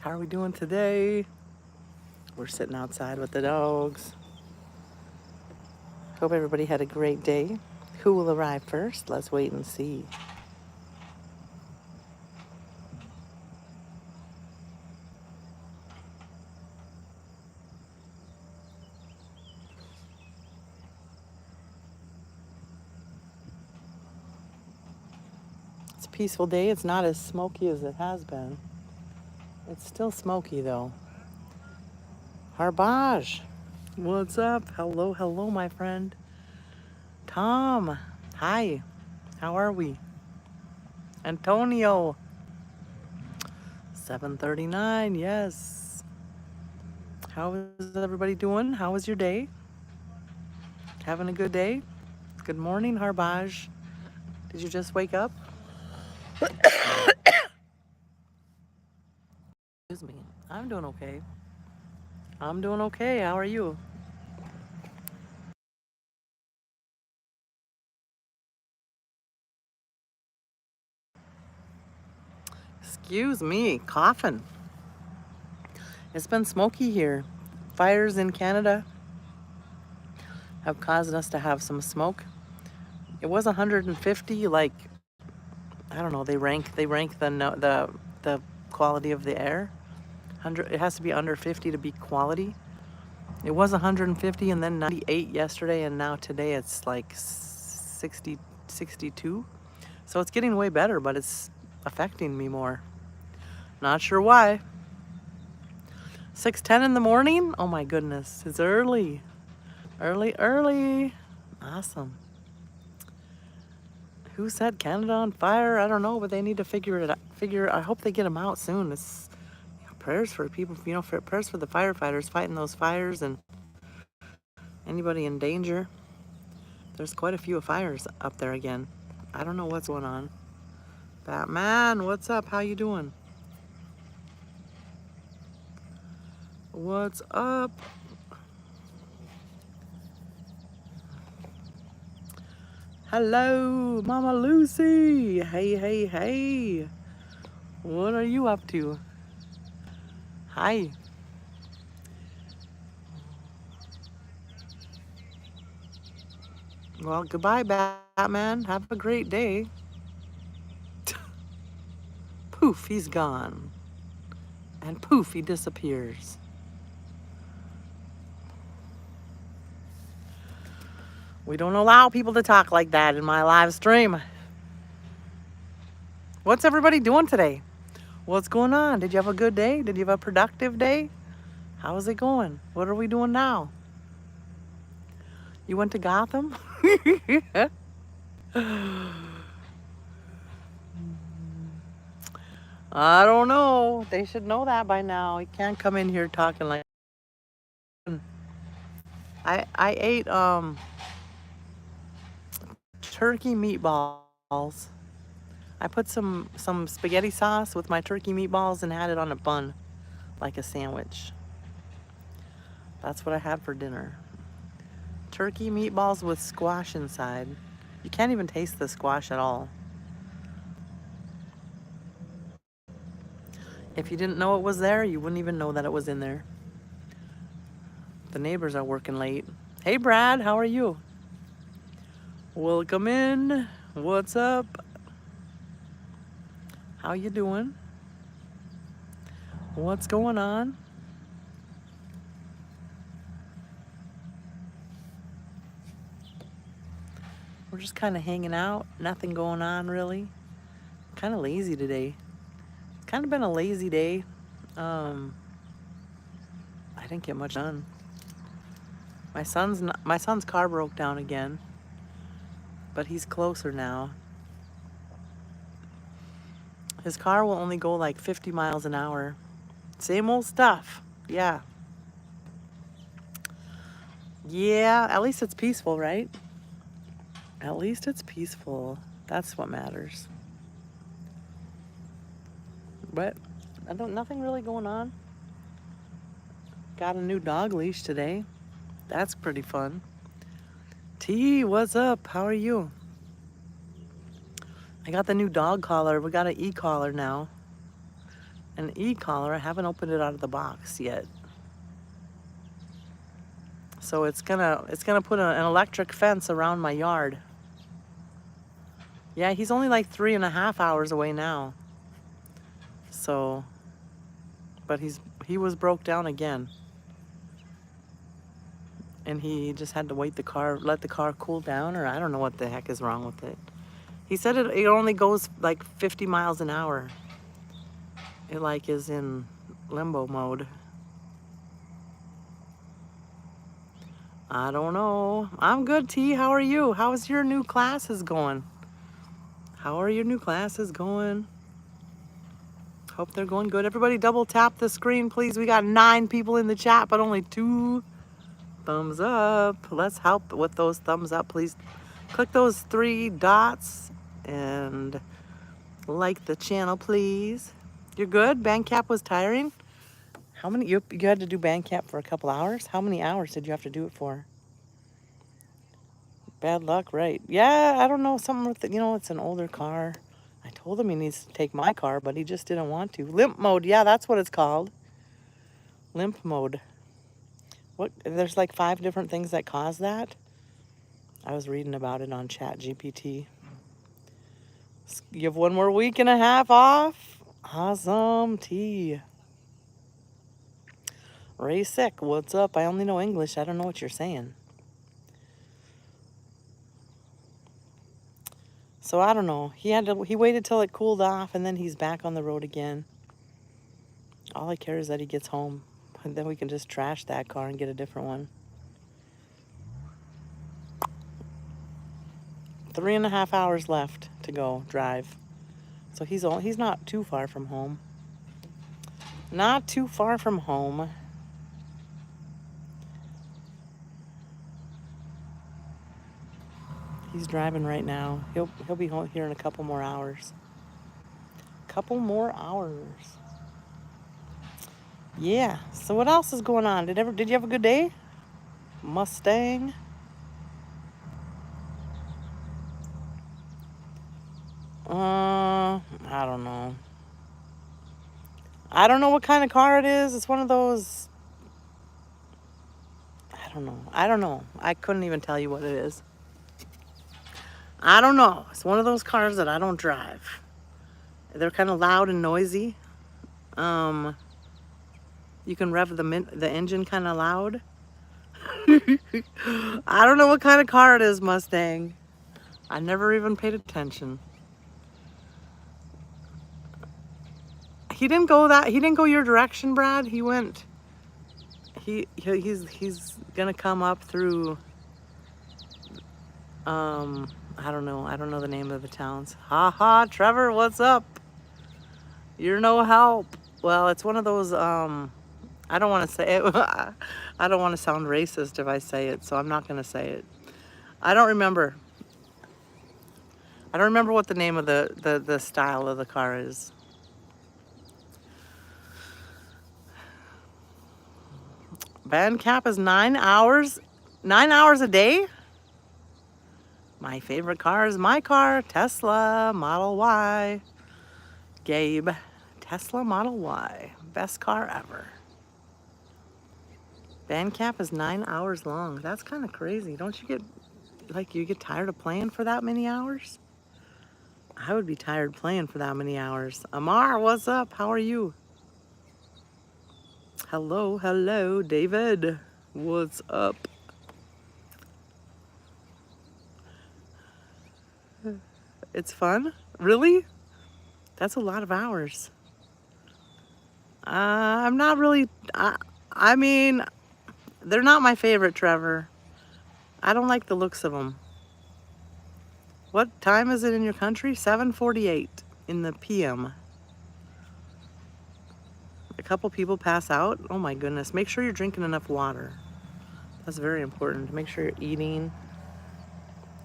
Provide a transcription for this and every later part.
How are we doing today? We're sitting outside with the dogs. Hope everybody had a great day. Who will arrive first? Let's wait and see. It's a peaceful day. It's not as smoky as it has been. It's still smoky though. Harbaj, what's up? Hello, hello, my friend. Tom, hi. How are we? Antonio, 7:39. Yes. How is everybody doing? How was your day? Having a good day? Good morning, Harbaj. Did you just wake up? Excuse me. I'm doing okay. I'm doing okay. How are you? Excuse me. Coughing. It's been smoky here. Fires in Canada have caused us to have some smoke. It was 150. Like, I don't know. They rank the quality of the air. 100. It has to be under 50 to be quality. It was 150 and then 98 yesterday, and now today it's like 60, 62. So it's getting way better, but it's affecting me more. Not sure why. 6:10 in the morning? Oh my goodness, it's early. Early, early. Awesome. Who set Canada on fire? I don't know, but they need to figure it out. I hope they get them out soon. It's prayers for people, prayers for the firefighters fighting those fires and anybody in danger. There's quite a few fires up there again. I don't know what's going on. Batman, what's up? How you doing? What's up? Hello, Mama Lucy. Hey, hey, hey. What are you up to? Hi. Well, goodbye, Batman. Have a great day. Poof, he's gone. And poof, he disappears. We don't allow people to talk like that in my live stream. What's everybody doing today? What's going on? Did you have a good day? Did you have a productive day? How's it going? What are we doing now? You went to Gotham? I don't know. They should know that by now. You can't come in here talking like I ate turkey meatballs. I put some spaghetti sauce with my turkey meatballs and had it on a bun like a sandwich. That's what I had for dinner. Turkey meatballs with squash inside. You can't even taste the squash at all. If you didn't know it was there, you wouldn't even know that it was in there. The neighbors are working late. Hey Brad, how are you? Welcome in. What's up? How you doing? What's going on? We're just kind of hanging out. Nothing going on really. Kind of lazy today. It's kind of been a lazy day. I didn't get much done. My son's car broke down again, but he's closer now. His car will only go like 50 miles an hour. Same old stuff. Yeah. Yeah, at least it's peaceful, right? At least it's peaceful. That's what matters. But nothing really going on. Got a new dog leash today. That's pretty fun. T, what's up? How are you? I got the new dog collar. We got an e-collar now. an e-collar. I haven't opened it out of the box yet. So it's gonna put an electric fence around my yard. Yeah, he's only like 3.5 hours away now. So, but he was broke down again. And he just had to let the car cool down, or I don't know what the heck is wrong with it. He said it only goes like 50 miles an hour. It like is in limbo mode. I don't know. I'm good, T. How are you? How's your new classes going? How are your new classes going? Hope they're going good. Everybody double tap the screen, please. We got 9 people in the chat, but only 2 thumbs up. Let's help with those thumbs up, please. Click those 3 dots and like the channel, please. You're good? Bandcap was tiring? How many, you had to do Bandcap for a couple hours? How many hours did you have to do it for? Bad luck, right? Yeah, I don't know, something with, it's an older car. I told him he needs to take my car, but he just didn't want to. Limp mode, yeah, that's what it's called. Limp mode. What? There's like 5 different things that cause that. I was reading about it on ChatGPT. You have 1 more week and a half off. Awesome, T. Ray Sick, what's up? I only know English. I don't know what you're saying. So I don't know. He waited till it cooled off, and then he's back on the road again. All I care is that he gets home, and then we can just trash that car and get a different one. 3.5 hours left to go drive. So he's not too far from home. Not too far from home. He's driving right now. He'll be home here in a couple more hours. Couple more hours. Yeah. So what else is going on? Did you have a good day? Mustang. I don't know. I don't know what kind of car it is. It's one of those. I don't know. I couldn't even tell you what it is. I don't know. It's one of those cars that I don't drive. They're kind of loud and noisy. You can rev the engine kind of loud. I don't know what kind of car it is, Mustang. I never even paid attention. He didn't go your direction, Brad. He went. He's gonna come up through. I don't know the name of the towns. Ha ha, Trevor, what's up? You're no help. Well, it's one of those, I don't want to say it. I don't want to sound racist if I say it, so I'm not going to say it. I don't remember what the name of the style of the car is. Bandcap is 9 hours. 9 hours a day? My favorite car is my car, Tesla Model Y. Gabe, Tesla Model Y. Best car ever. Bandcap is 9 hours long. That's kind of crazy. Don't you get tired of playing for that many hours? I would be tired playing for that many hours. Amar, what's up? How are you? Hello, David. What's up? It's fun? Really? That's a lot of hours. I'm not really, I mean, they're not my favorite, Trevor. I don't like the looks of them. What time is it in your country? 7:48 in the PM. A couple people pass out. Oh my goodness. Make sure you're drinking enough water. That's very important. Make sure you're eating.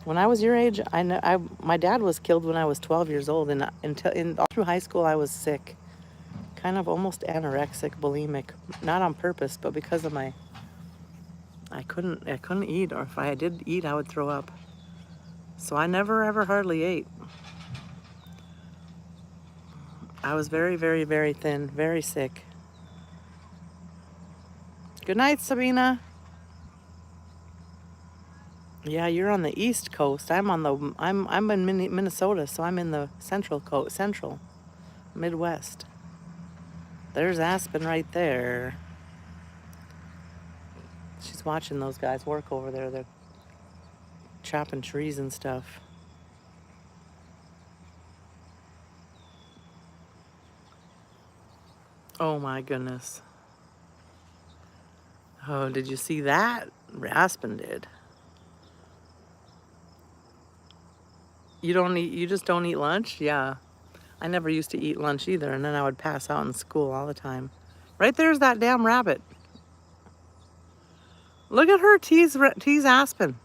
When I was your age, my dad was killed when I was 12 years old, and all through high school I was sick, kind of almost anorexic, bulimic, not on purpose, but because of I couldn't eat, or if I did eat, I would throw up. So I never ever hardly ate. I was very, very, very thin, very sick. Good night, Sabina. Yeah, you're on the East Coast. I'm in Minnesota, so I'm in the central Midwest. There's Aspen right there. She's watching those guys work over there. They're chopping trees and stuff. Oh my goodness. Oh, did you see that? Aspen did. You just don't eat lunch? Yeah. I never used to eat lunch either, and then I would pass out in school all the time. Right there's that damn rabbit. Look at her tease Aspen.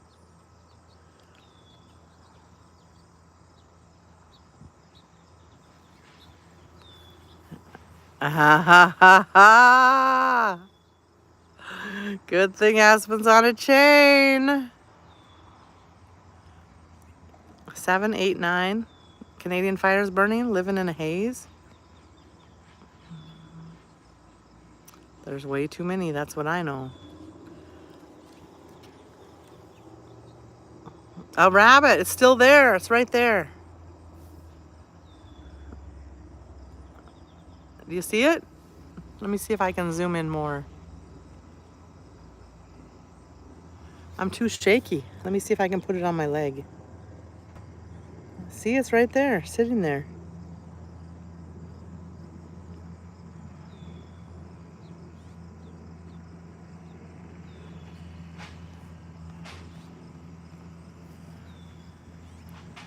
Ah, ha, ha, ha. Good thing Aspen's on a chain. 7, 8, 9. Canadian fires burning, living in a haze. There's way too many, that's what I know. A rabbit, it's still there, it's right there. Do you see it? Let me see if I can zoom in more. I'm too shaky. Let me see if I can put it on my leg. See, it's right there, sitting there.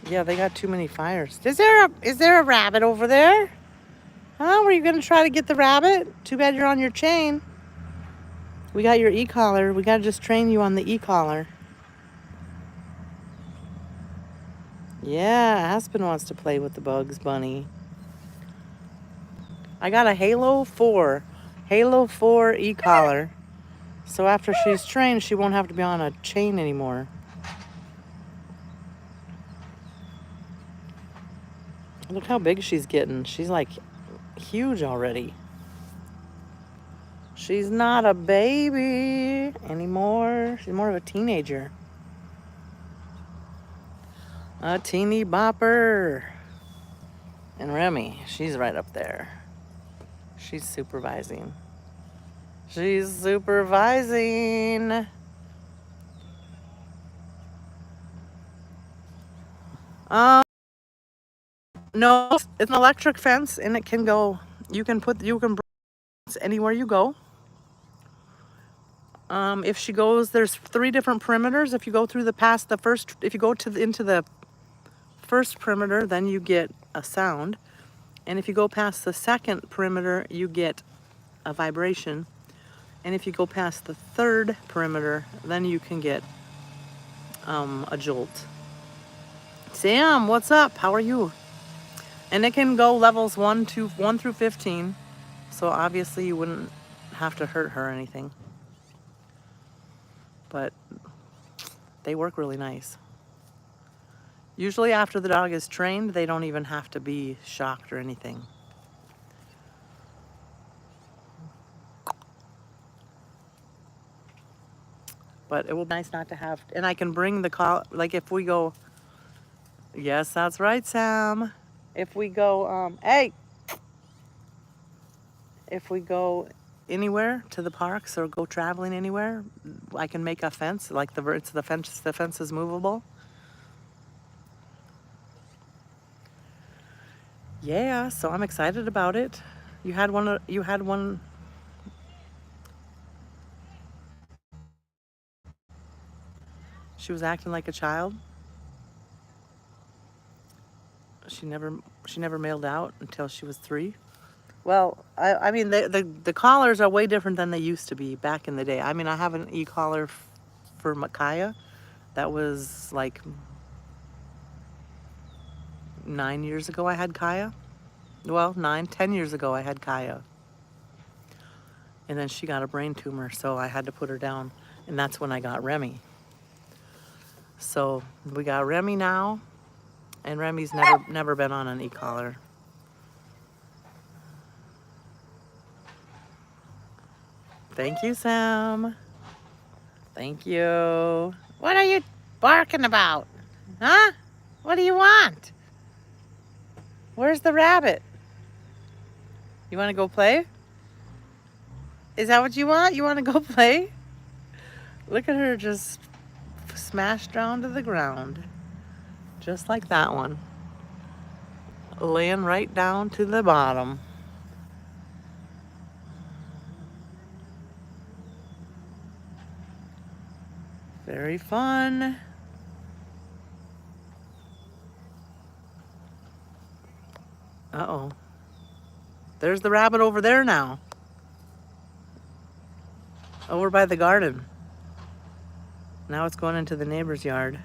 Yeah, they got too many fires. Is there a rabbit over there? Huh? Were you gonna try to get the rabbit? Too bad you're on your chain. We got your e-collar. We gotta just train you on the e-collar. Yeah, Aspen wants to play with the Bugs Bunny. I got a Halo 4 e-collar. So after she's trained, she won't have to be on a chain anymore. Look how big she's getting. She's like huge already. She's not a baby anymore. She's more of a teenager. A teeny bopper. And Remy, she's right up there. She's supervising. She's supervising. No, it's an electric fence, and it can go. You can bring it anywhere you go. If she goes, there's 3 different perimeters. If you go through if you go into the first perimeter, then you get a sound, and if you go past the second perimeter, you get a vibration, and if you go past the third perimeter, then you can get a jolt. Sam, what's up? How are you? And it can go levels 1 through 15, so obviously you wouldn't have to hurt her or anything. But they work really nice. Usually after the dog is trained, they don't even have to be shocked or anything. But it will be nice not to have, and I can bring the call, like if we go, yes, that's right, Sam. If we go, if we go anywhere to the parks or go traveling anywhere, I can make a fence, like the fence is movable. Yeah, so I'm excited about it. You had one. She was acting like a child. She never mailed out until she was 3. Well, I mean, the collars are way different than they used to be back in the day. I mean, I have an e-collar for Micaiah. That was like 9 years ago I had Kaya. Well, 10 years ago I had Kaya. And then she got a brain tumor, so I had to put her down. And that's when I got Remy. So we got Remy now, and Remy's never been on an e-collar. Thank you, Sam. Thank you. What are you barking about? Huh? What do you want? Where's the rabbit? You want to go play? Is that what you want? You want to go play? Look at her just smashed down to the ground. Just like that one. Laying right down to the bottom. Very fun. Uh-oh. There's the rabbit over there now. Over by the garden. Now it's going into the neighbor's yard.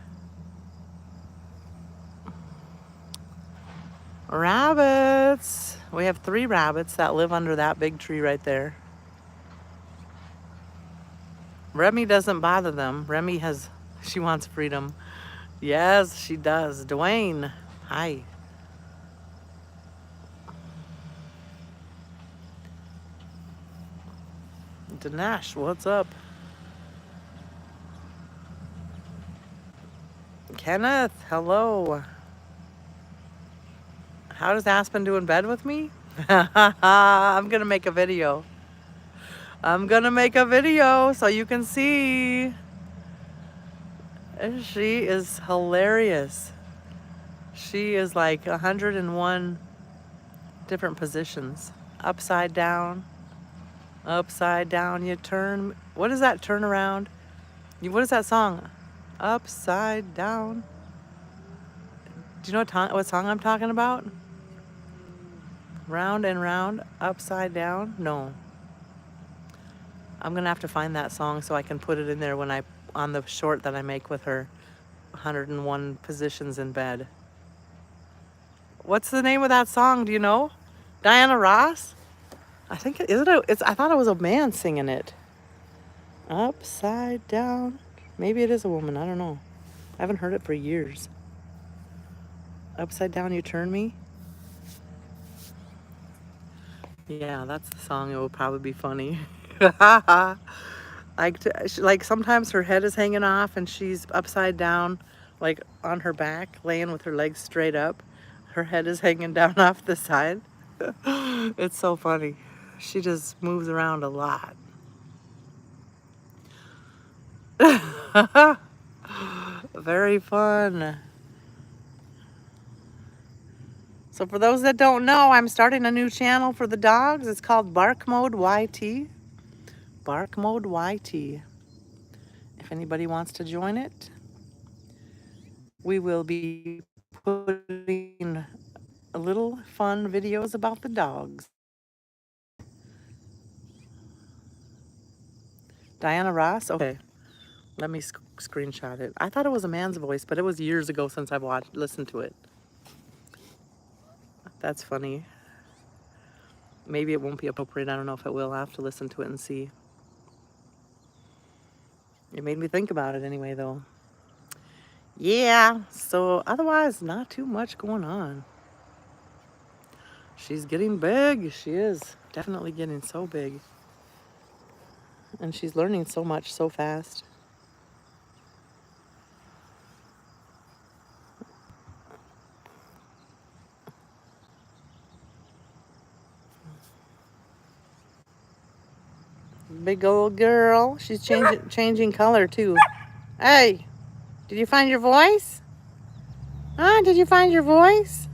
Rabbits. We have 3 rabbits that live under that big tree right there. Remy doesn't bother them. She wants freedom. Yes, she does. Dwayne, hi. Dinesh, what's up? Kenneth, hello. How does Aspen do in bed with me? I'm gonna make a video. I'm gonna make a video so you can see. She is hilarious. She is like 101 different positions. Upside down you turn. What is that? Turn around. What is that song? Upside down. Do you know what song I'm talking about? Round and round, upside down. No. I'm gonna have to find that song so I can put it in there when on the short that I make with her. 101 positions in bed. What's the name of that song? Do you know? Diana Ross? I think I thought it was a man singing it. Upside down. Maybe it is a woman. I don't know. I haven't heard it for years. Upside down, you turn me. Yeah, that's the song. It will probably be funny. Like sometimes her head is hanging off and she's upside down, like on her back, laying with her legs straight up. Her head is hanging down off the side. It's so funny. She just moves around a lot. Very fun. So for those that don't know, I'm starting a new channel for the dogs. It's called Bark Mode YT. Bark Mode YT. If anybody wants to join it, we will be putting little fun videos about the dogs. Diana Ross? Okay, let me screenshot it. I thought it was a man's voice, but it was years ago since I've listened to it. That's funny. Maybe it won't be appropriate. I don't know if it will. I'll have to listen to it and see. It made me think about it anyway, though. Yeah, so otherwise, not too much going on. She's getting big. She is definitely getting so big. And she's learning so much so fast. Big old girl. She's changing color too. Hey, did you find your voice? Huh? Did you find your voice?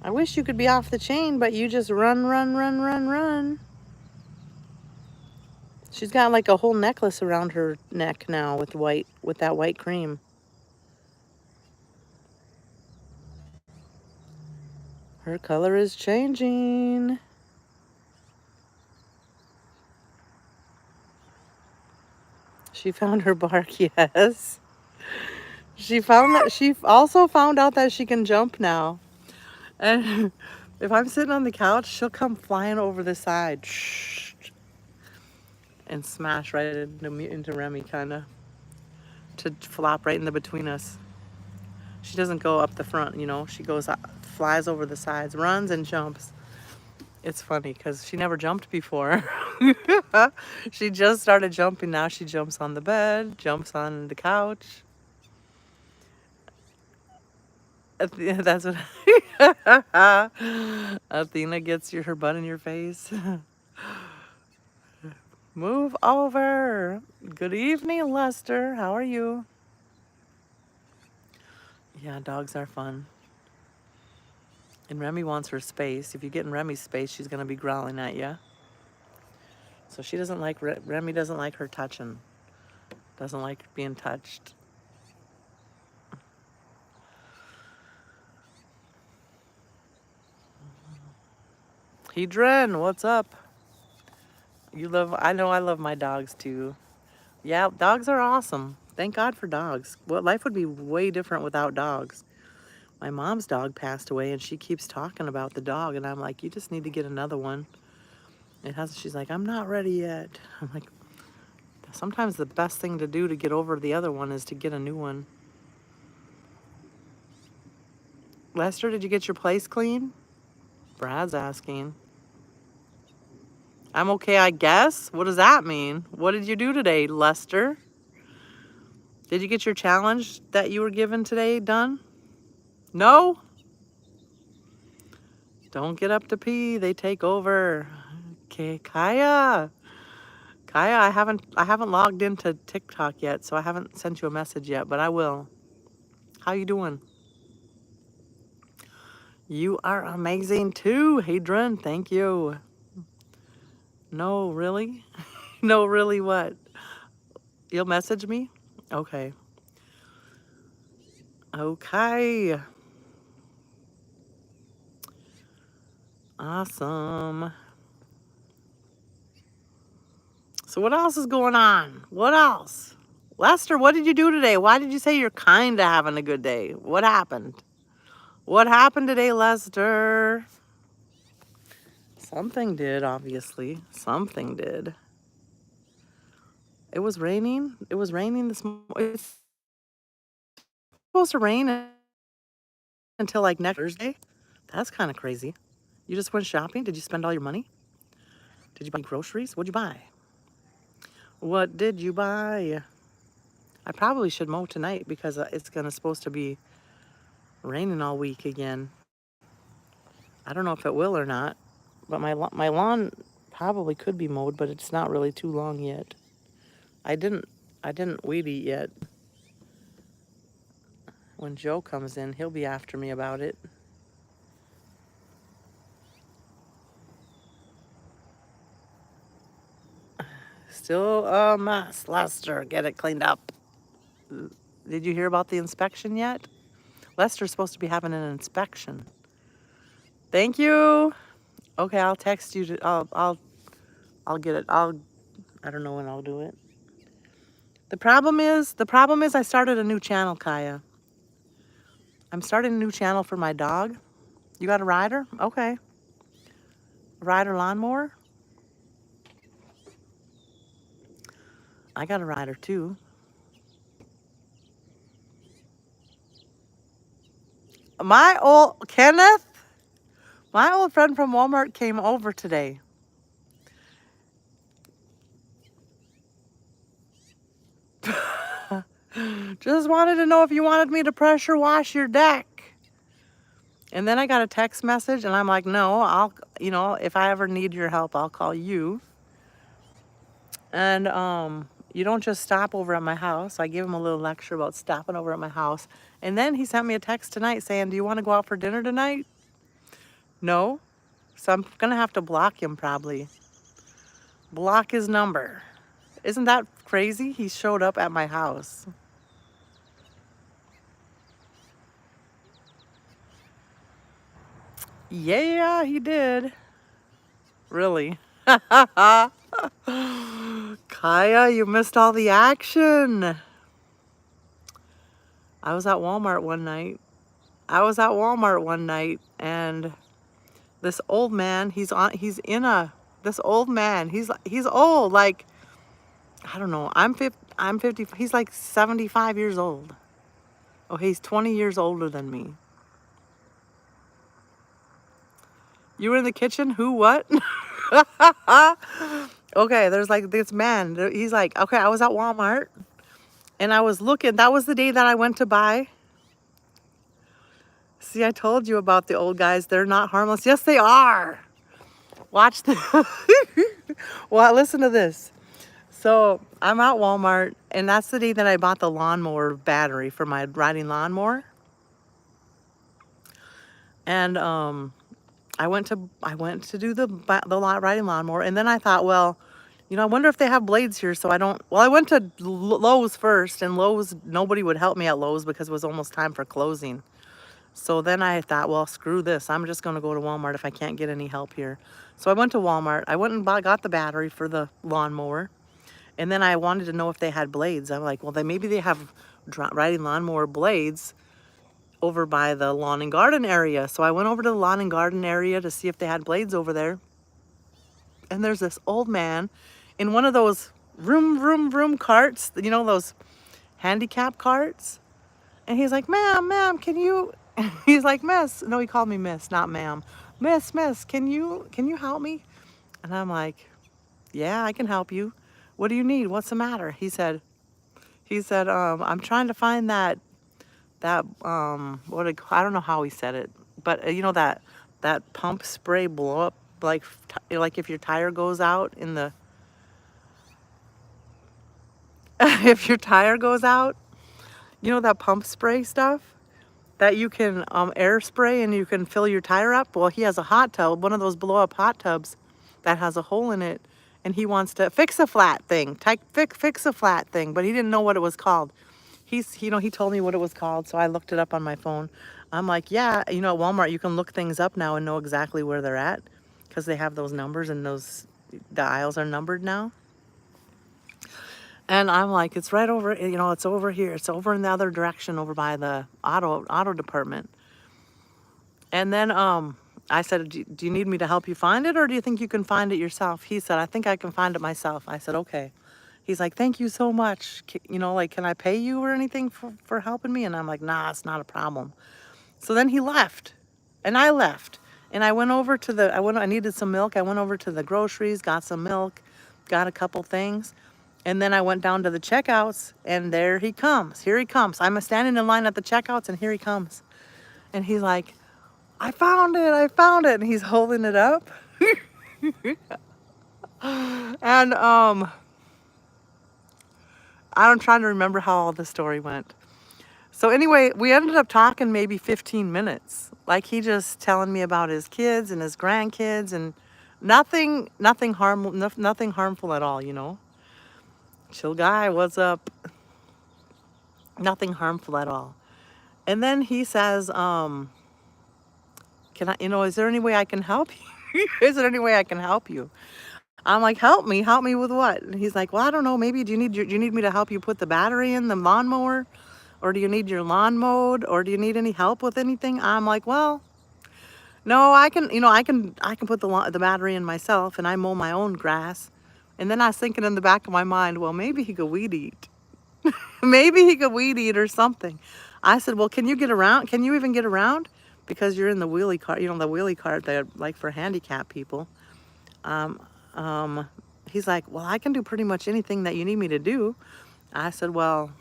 I wish you could be off the chain, but you just run, run, run, run, run. She's got like a whole necklace around her neck now with that white cream. Her color is changing. She found her bark, yes. She also found out that she can jump now. And if I'm sitting on the couch, she'll come flying over the side and smash right into Remy, kind of, to flop right in the between us. She doesn't go up the front, you know. She flies over the sides, runs and jumps. It's funny because she never jumped before. She just started jumping now. She jumps on the bed, jumps on the couch. That's what Athena gets her butt in your face. Move over. Good evening, Lester. How are you? Yeah, dogs are fun. And Remy wants her space. If you get in Remy's space, she's going to be growling at you. So she doesn't like, Remy doesn't like her touching. Doesn't like being touched. Hedren, what's up? I know I love my dogs too. Yeah, dogs are awesome. Thank God for dogs. Well, life would be way different without dogs. My mom's dog passed away and she keeps talking about the dog and I'm like, you just need to get another one. She's like, I'm not ready yet. I'm like, sometimes the best thing to do to get over the other one is to get a new one. Lester, did you get your place clean? Brad's asking. I'm okay, I guess? What does that mean? What did you do today, Lester? Did you get your challenge that you were given today done? No? Don't get up to pee. They take over. Okay, Kaya. Kaya, I haven't logged into TikTok yet, so I haven't sent you a message yet, but I will. How you doing? You are amazing too, Hadron. Thank you. No, really? No, really what? You'll message me? Okay. Okay. Awesome. So what else is going on? What else? Lester, what did you do today? Why did you say you're kind of having a good day? What happened? What happened today, Lester? Something did, obviously. Something did. It was raining. It was raining this morning. It's supposed to rain until like next Thursday. That's kind of crazy. You just went shopping? Did you spend all your money? Did you buy groceries? What'd you buy? What did you buy? I probably should mow tonight because it's supposed to be raining all week again. I don't know if it will or not, but my lawn probably could be mowed, but it's not really too long yet. I didn't weed eat yet. When Joe comes in, he'll be after me about it. Still a mess, Lester. Get it cleaned up. Did you hear about the inspection yet? Lester's supposed to be having an inspection. Thank you. Okay, I'll text you. I'll get it. I don't know when I'll do it. The problem is I started a new channel, Kaya. I'm starting a new channel for my dog. You got a rider? Okay. Rider lawnmower? I got a rider too. My old friend from Walmart came over today. Just wanted to know if you wanted me to pressure wash your deck. And then I got a text message and I'm like, no, if I ever need your help, I'll call you. And you don't just stop over at my house. I gave him a little lecture about stopping over at my house. And then he sent me a text tonight saying, do you want to go out for dinner tonight? No. So I'm going to have to block him probably. Block his number. Isn't that crazy? He showed up at my house. Yeah, he did. Really? Kaya, you missed all the action. I was at Walmart one night. And this old man, he's old, like, I don't know, I'm 50, he's like 75 years old. Oh, he's 20 years older than me. You were in the kitchen? Who, what? Okay, there's like this man. He's like, okay, I was at Walmart and I was looking. That was the day that I went to buy. See, I told you about the old guys. They're not harmless. Yes, they are. Watch the. Well, listen to this. So I'm at Walmart, and that's the day that I bought the lawnmower battery for my riding lawnmower. And I went to do the riding lawnmower, and then I thought, well, I wonder if they have blades here, so I don't. Well, I went to Lowe's first, and Lowe's, nobody would help me at Lowe's because it was almost time for closing. So then I thought, well, screw this. I'm just going to go to Walmart if I can't get any help here. So I went to Walmart. I went and got the battery for the lawnmower. And then I wanted to know if they had blades. I'm like, well, maybe they have riding lawnmower blades over by the lawn and garden area. So I went over to the lawn and garden area to see if they had blades over there. And there's this old man in one of those vroom carts, those handicap carts. And he's like, ma'am, can you, he's like, miss, no, he called me miss, not ma'am. Miss, can you help me? And I'm like, yeah, I can help you. What do you need? What's the matter? He said, I'm trying to find I don't know how he said it, but that pump spray blow up, like if your tire goes out in the, if your tire goes out, that pump spray stuff that you can air spray and you can fill your tire up. Well, he has a hot tub, one of those blow up hot tubs that has a hole in it, and he wants to fix a flat thing, fix a flat thing, but he didn't know what it was called. He told me what it was called, so I looked it up on my phone. I'm like, yeah, at Walmart you can look things up now and know exactly where they're at because they have those numbers and the aisles are numbered now. And I'm like, it's right over, it's over here. It's over in the other direction over by the auto department. And then I said, do you need me to help you find it, or do you think you can find it yourself? He said, I think I can find it myself. I said, okay. He's like, thank you so much. Can I pay you or anything for helping me? And I'm like, nah, it's not a problem. So then he left, and I left. And I went over to I needed some milk. I went over to the groceries, got some milk, got a couple things. And then I went down to the checkouts, and there he comes. Here he comes. I'm standing in line at the checkouts, and here he comes. And he's like, I found it. And he's holding it up. And I'm trying to remember how all the story went. So anyway, we ended up talking maybe 15 minutes. Like, he just telling me about his kids and his grandkids, and nothing harmful at all. Chill guy, what's up? Nothing harmful at all. And then he says, can I, is there any way I can help you? Is there any way I can help you? I'm like, help me with what? And he's like, well, I don't know, maybe do you need me to help you put the battery in the lawnmower? Or do you need your lawn mowed? Or do you need any help with anything? I'm like, well, no, I can put the battery in myself, and I mow my own grass. And then I was thinking in the back of my mind, well, maybe he could weed eat. Maybe he could weed eat or something. I said, well, can you get around? Can you even get around? Because you're in the wheelie cart, the wheelie cart that like for handicapped people. He's like, well, I can do pretty much anything that you need me to do. I said, well,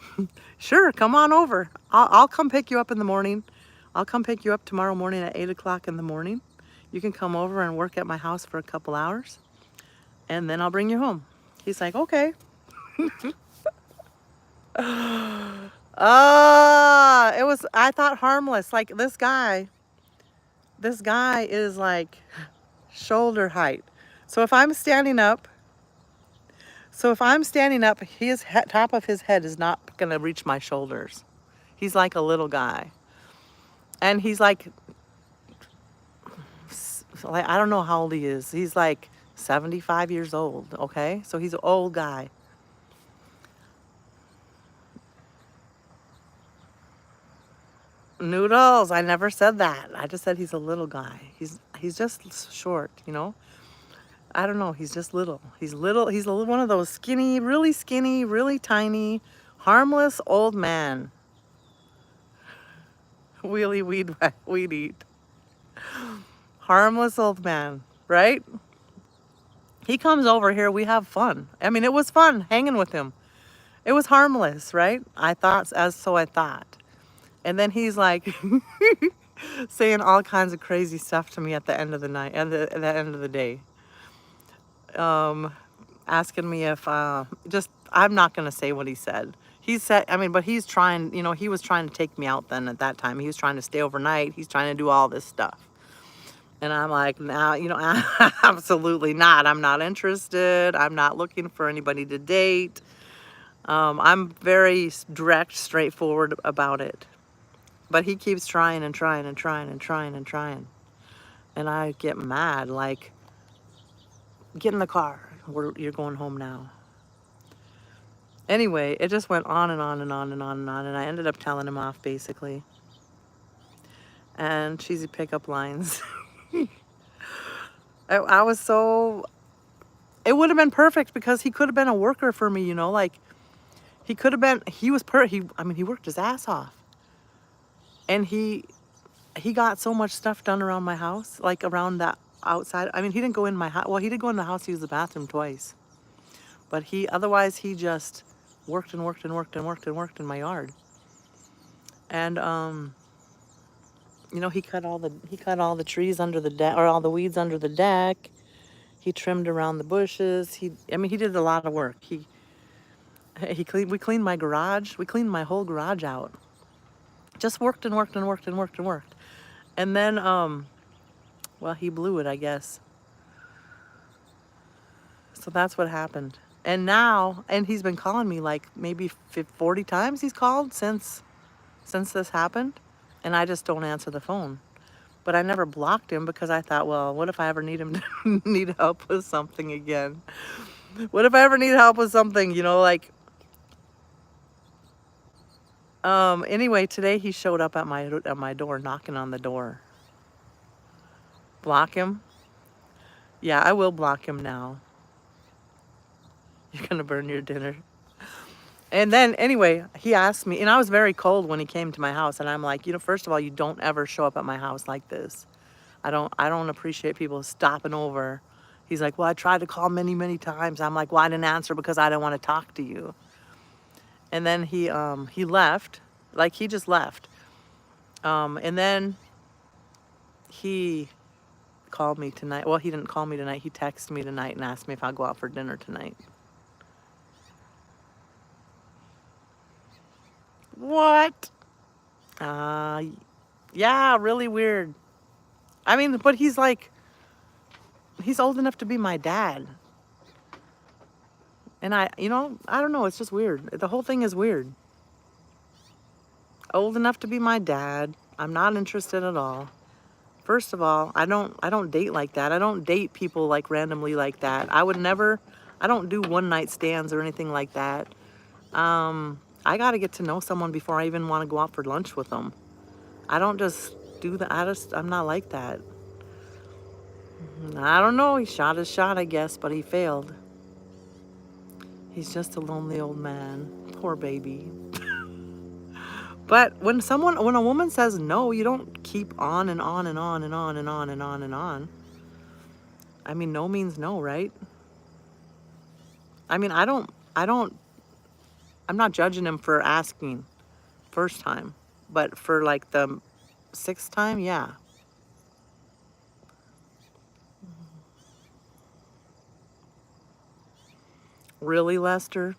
sure, come on over. I'll come pick you up in the morning. I'll come pick you up tomorrow morning at 8 o'clock in the morning. You can come over and work at my house for a couple hours, and then I'll bring you home. He's like, okay. I thought harmless. Like, this guy is like shoulder height. So if I'm standing up, his top of his head is not going to reach my shoulders. He's like a little guy. And he's like, I don't know how old he is. He's like 75 years old, okay? So he's an old guy. Noodles, I never said that. I just said he's a little guy. He's just short, I don't know. He's just little. He's one of those skinny, really tiny, harmless old man. Wheelie weed eat. Harmless old man, right? He comes over here, we have fun. I mean, it was fun hanging with him. It was harmless, right? I thought, as so I thought. And then he's like saying all kinds of crazy stuff to me at the end of the night, at the end of the day. Asking me if, I'm not going to say what he said. He said, I mean, but he's trying, you know, he was trying to take me out then at that time. He was trying to stay overnight. He's trying to do all this stuff. And I'm like, nah, you know, absolutely not. I'm not interested. I'm not looking for anybody to date. I'm very direct, straightforward about it. But he keeps trying and trying and trying and trying and trying. And I get mad, like, get in the car. You're going home now. Anyway, it just went on and on and on and on and on. And I ended up telling him off, basically. And cheesy pickup lines. I was so... It would have been perfect because he could have been a worker for me, you know? Like, he could have been... He was... I mean, he worked his ass off. And he got so much stuff done around my house, like around that outside. I mean, he didn't go in my house. Well, he did go in the house, use the bathroom twice. But otherwise he just worked and worked and worked and worked and worked in my yard. And, you know, he cut all the trees under the deck, or all the weeds under the deck. He trimmed around the bushes. I mean, he did a lot of work. We cleaned my garage. We cleaned my whole garage out. Just worked and worked and worked and worked and worked. And then, well, he blew it, I guess. So that's what happened. And now, and he's been calling me like maybe 40 times he's called since this happened. And I just don't answer the phone. But I never blocked him because I thought, well, what if I ever need him to need help with something again? What if I ever need help with something, you know, like, anyway, today he showed up at my door, knocking on the door. Block him? Yeah, I will block him now. You're gonna burn your dinner. And then anyway, he asked me, and I was very cold when he came to my house, and I'm like, you know, first of all, you don't ever show up at my house like this. I don't appreciate people stopping over. He's like, well, I tried to call many, many times. I'm like, well, I didn't answer because I didn't want to talk to you. And then he left, like he just left. And then he called me tonight. Well, he didn't call me tonight. He texted me tonight and asked me if I'll go out for dinner tonight. What? Yeah, really weird. I mean, but he's like, he's old enough to be my dad. And you know, I don't know, it's just weird. The whole thing is weird. Old enough to be my dad. I'm not interested at all. First of all, I don't date like that. I don't date people like randomly like that. I would never, I don't do one night stands or anything like that. I got to get to know someone before I even want to go out for lunch with them. I don't just do that. I'm not like that. I don't know. He shot his shot, I guess, but he failed. He's just a lonely old man. Poor baby. But when a woman says no, you don't keep on and on and on and on and on and on and on. I mean, no means no, right? I mean, I'm not judging him for asking first time, but for like the 6th time, yeah. Really, Lester?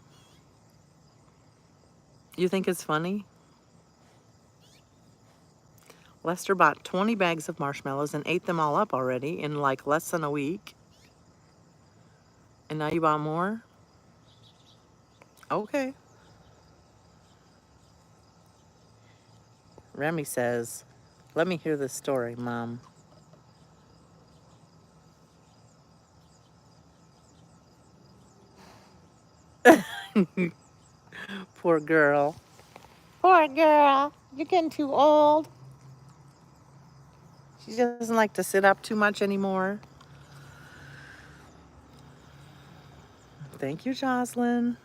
You think it's funny? Lester bought 20 bags of marshmallows and ate them all up already in like less than a week. And now you bought more? Okay. Remy says, let me hear this story, Mom. Poor girl. Poor girl. You're getting too old. She doesn't like to sit up too much anymore. Thank you, Jocelyn.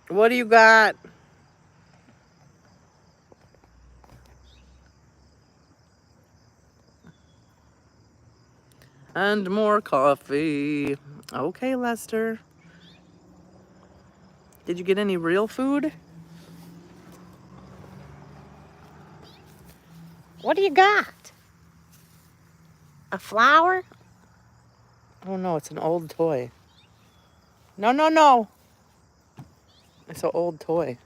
What do you got? And more coffee. Okay, Lester. Did you get any real food? What do you got? A flower? Oh no, it's an old toy. No, no, no. It's an old toy.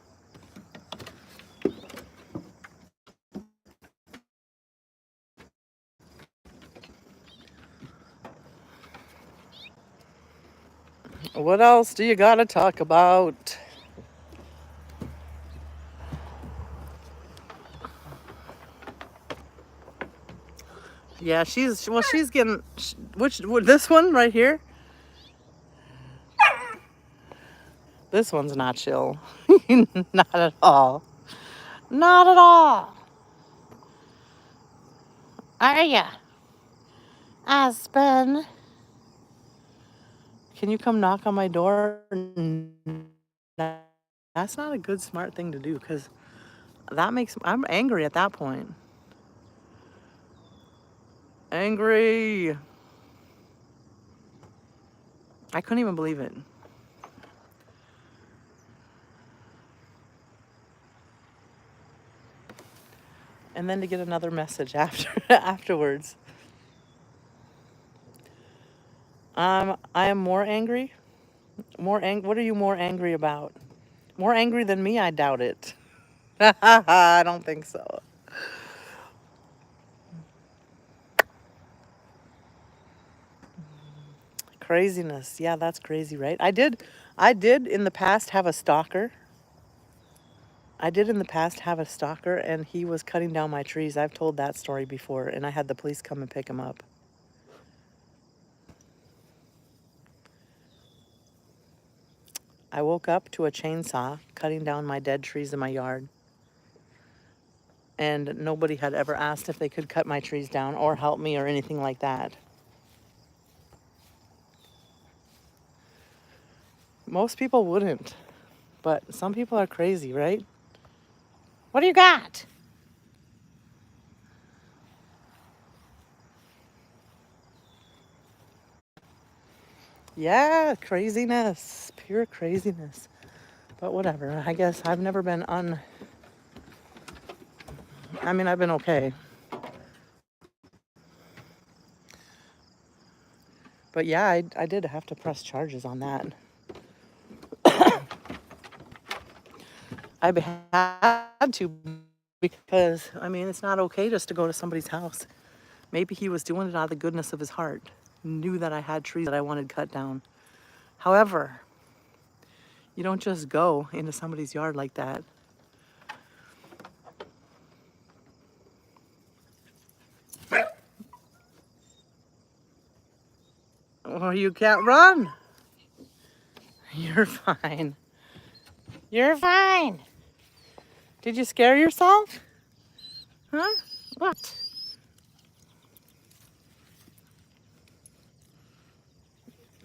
What else do you gotta talk about? Yeah, she's getting, this one right here? This one's not chill. Not at all. Not at all. Are ya? Aspen. Can you come knock on my door? That's not a good smart thing to do because I'm angry at that point. Angry. I couldn't even believe it. And then to get another message afterwards. I am more angry. What are you more angry about? More angry than me? I doubt it. I don't think so. Craziness. Yeah, that's crazy, right? I did in the past have a stalker. I did in the past have a stalker, and he was cutting down my trees. I've told that story before, and I had the police come and pick him up. I woke up to a chainsaw cutting down my dead trees in my yard. And nobody had ever asked if they could cut my trees down or help me or anything like that. Most people wouldn't, but some people are crazy, right? What do you got? Yeah, craziness, pure craziness. But whatever, I guess I've never been I've been okay. But yeah, I did have to press charges on that. I had to because, it's not okay just to go to somebody's house. Maybe he was doing it out of the goodness of his heart. Knew that I had trees that I wanted cut down. However, you don't just go into somebody's yard like that. Or you can't run. You're fine. You're fine. Did you scare yourself? Huh? What?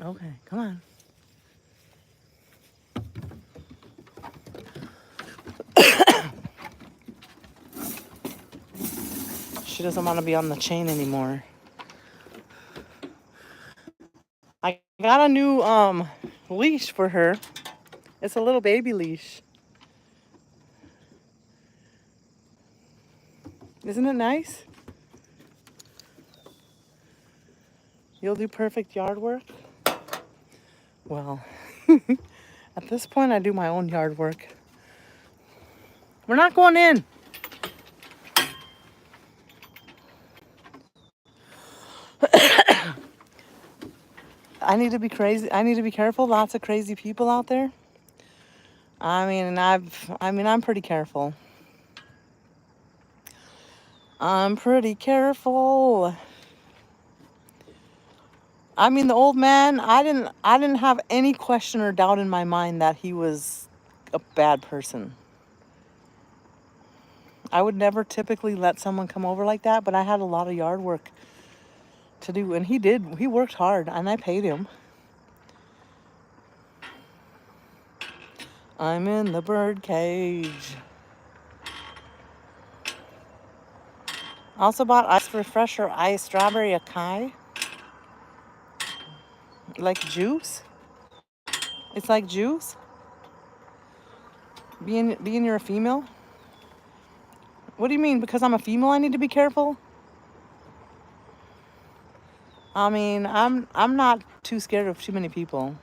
Okay, come on. She doesn't want to be on the chain anymore. I got a new leash for her. It's a little baby leash. Isn't it nice? You'll do perfect yard work? Well, at this point I do my own yard work. We're not going in. I need to be crazy. I need to be careful. Lots of crazy people out there. I'm pretty careful. I'm pretty careful. The old man, I didn't have any question or doubt in my mind that he was a bad person. I would never typically let someone come over like that, but I had a lot of yard work to do, and he did. He worked hard, and I paid him. I'm in the bird cage. Also bought ice refresher ice strawberry acai. Like juice? It's like juice? Being you're a female? What do you mean? Because I'm a female, I need to be careful? I mean, I'm not too scared of too many people.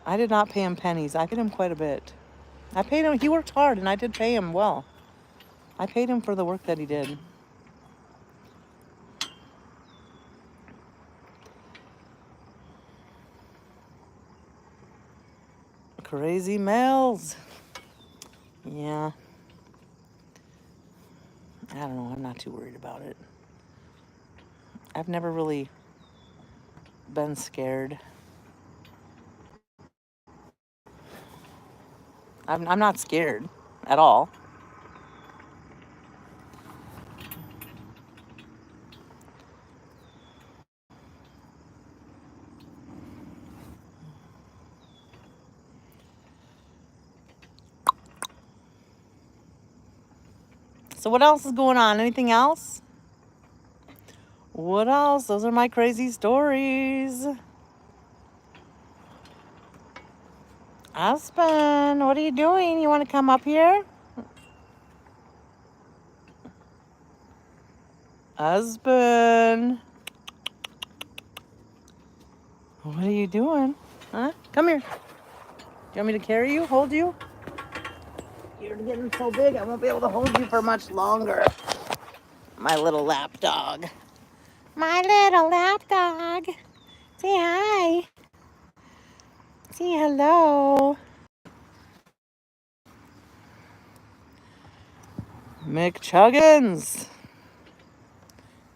I did not pay him pennies. I paid him quite a bit. I paid him. He worked hard, and I did pay him well. I paid him for the work that he did. Crazy males. Yeah. I don't know. I'm not too worried about it. I've never really been scared. I'm not scared at all. So what else is going on? Anything else? What else? Those are my crazy stories. Aspen, what are you doing? You want to come up here? Aspen. What are you doing? Huh? Come here. Do you want me to carry you? Hold you? You're getting so big, I won't be able to hold you for much longer. My little lap dog. My little lap dog. Say hi. Say hello. McChuggins.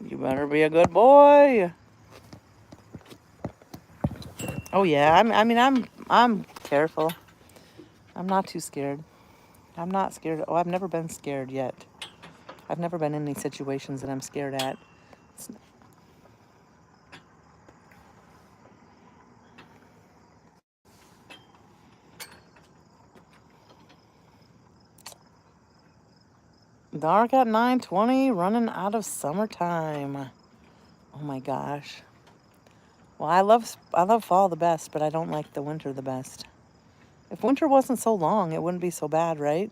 You better be a good boy. Oh yeah, I'm careful. I'm not too scared. I'm not scared. Oh, I've never been scared yet. I've never been in any situations that I'm scared at. Dark at 9:20, running out of summertime. Oh my gosh. Well, I love fall the best, but I don't like the winter the best. If winter wasn't so long, it wouldn't be so bad, right?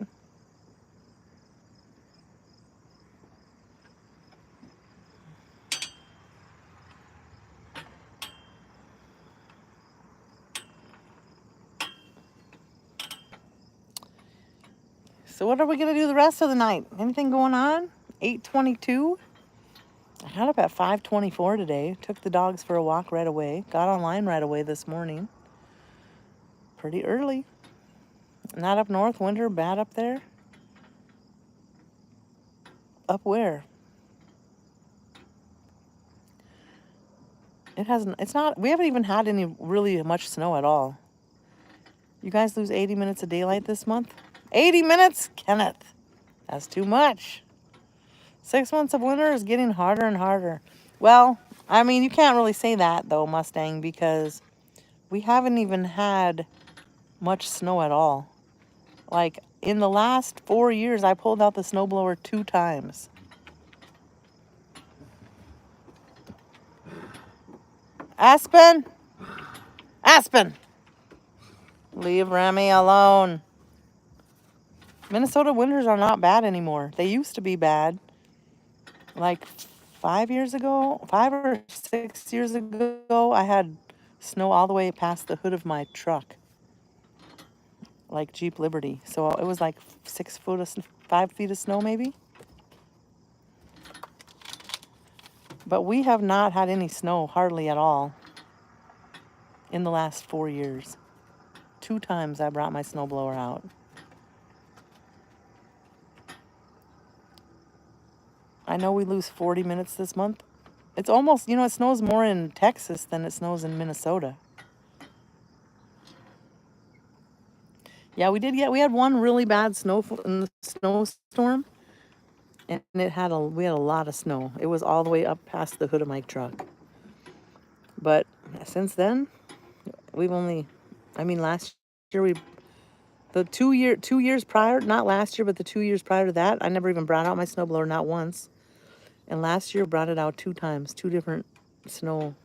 So what are we gonna do the rest of the night? Anything going on? 8:22. I got up at 5:24 today. Took the dogs for a walk right away. Got online right away this morning. Pretty early. Not up north. Winter bad up there. Up where? It hasn't. It's not. We haven't even had any really much snow at all. You guys lose 80 minutes of daylight this month? 80 minutes? Kenneth. That's too much. 6 months of winter is getting harder and harder. Well, I mean, you can't really say that, though, Mustang, because we haven't even had much snow at all. Like, in the last 4 years, I pulled out the snowblower 2 times. Aspen? Aspen! Leave Remy alone. Minnesota winters are not bad anymore. They used to be bad. Like 5 years ago, 5 or 6 years ago, I had snow all the way past the hood of my truck. Like Jeep Liberty. So it was like 5 feet of snow maybe. But we have not had any snow hardly at all in the last 4 years. 2 times I brought my snowblower out. I know we lose 40 minutes this month. It's almost, it snows more in Texas than it snows in Minnesota. Yeah, we had one really bad snowstorm, and we had a lot of snow. It was all the way up past the hood of my truck. But since then, we've only, last year the 2 years prior, not last year, but the 2 years prior to that, I never even brought out my snowblower, not once. And last year, brought it out 2 times, 2 different snow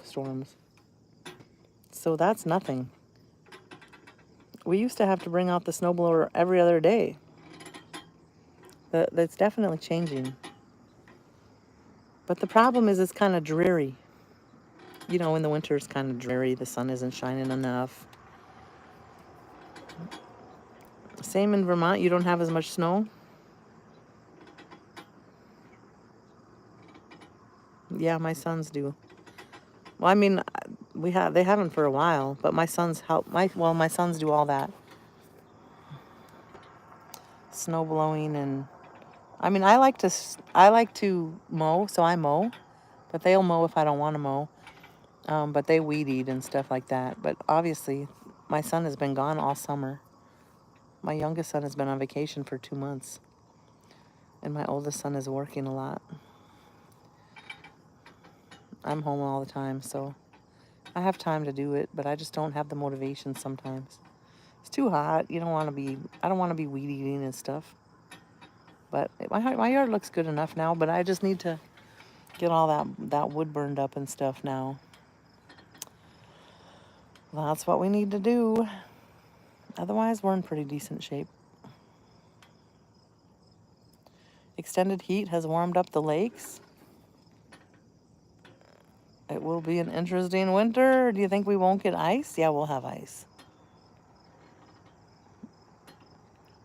storms. So that's nothing. We used to have to bring out the snowblower every other day. That's definitely changing. But the problem is it's kind of dreary. You know, in the winter it's kind of dreary. The sun isn't shining enough. Same in Vermont. You don't have as much snow. Yeah, my sons do. Well, I mean, they haven't for a while, but my sons help. My sons do all that snow blowing, and I mean, I like to mow, so I mow, but they'll mow if I don't want to mow. But they weed eat and stuff like that. But obviously, my son has been gone all summer. My youngest son has been on vacation for 2 months, and my oldest son is working a lot. I'm home all the time, so I have time to do it, but I just don't have the motivation sometimes. It's too hot. You don't want to be, I don't want to be weed eating and stuff. But my yard looks good enough now, but I just need to get all that wood burned up and stuff now. That's what we need to do. Otherwise, we're in pretty decent shape. Extended heat has warmed up the lakes. It will be an interesting winter. Do you think we won't get ice? Yeah, we'll have ice.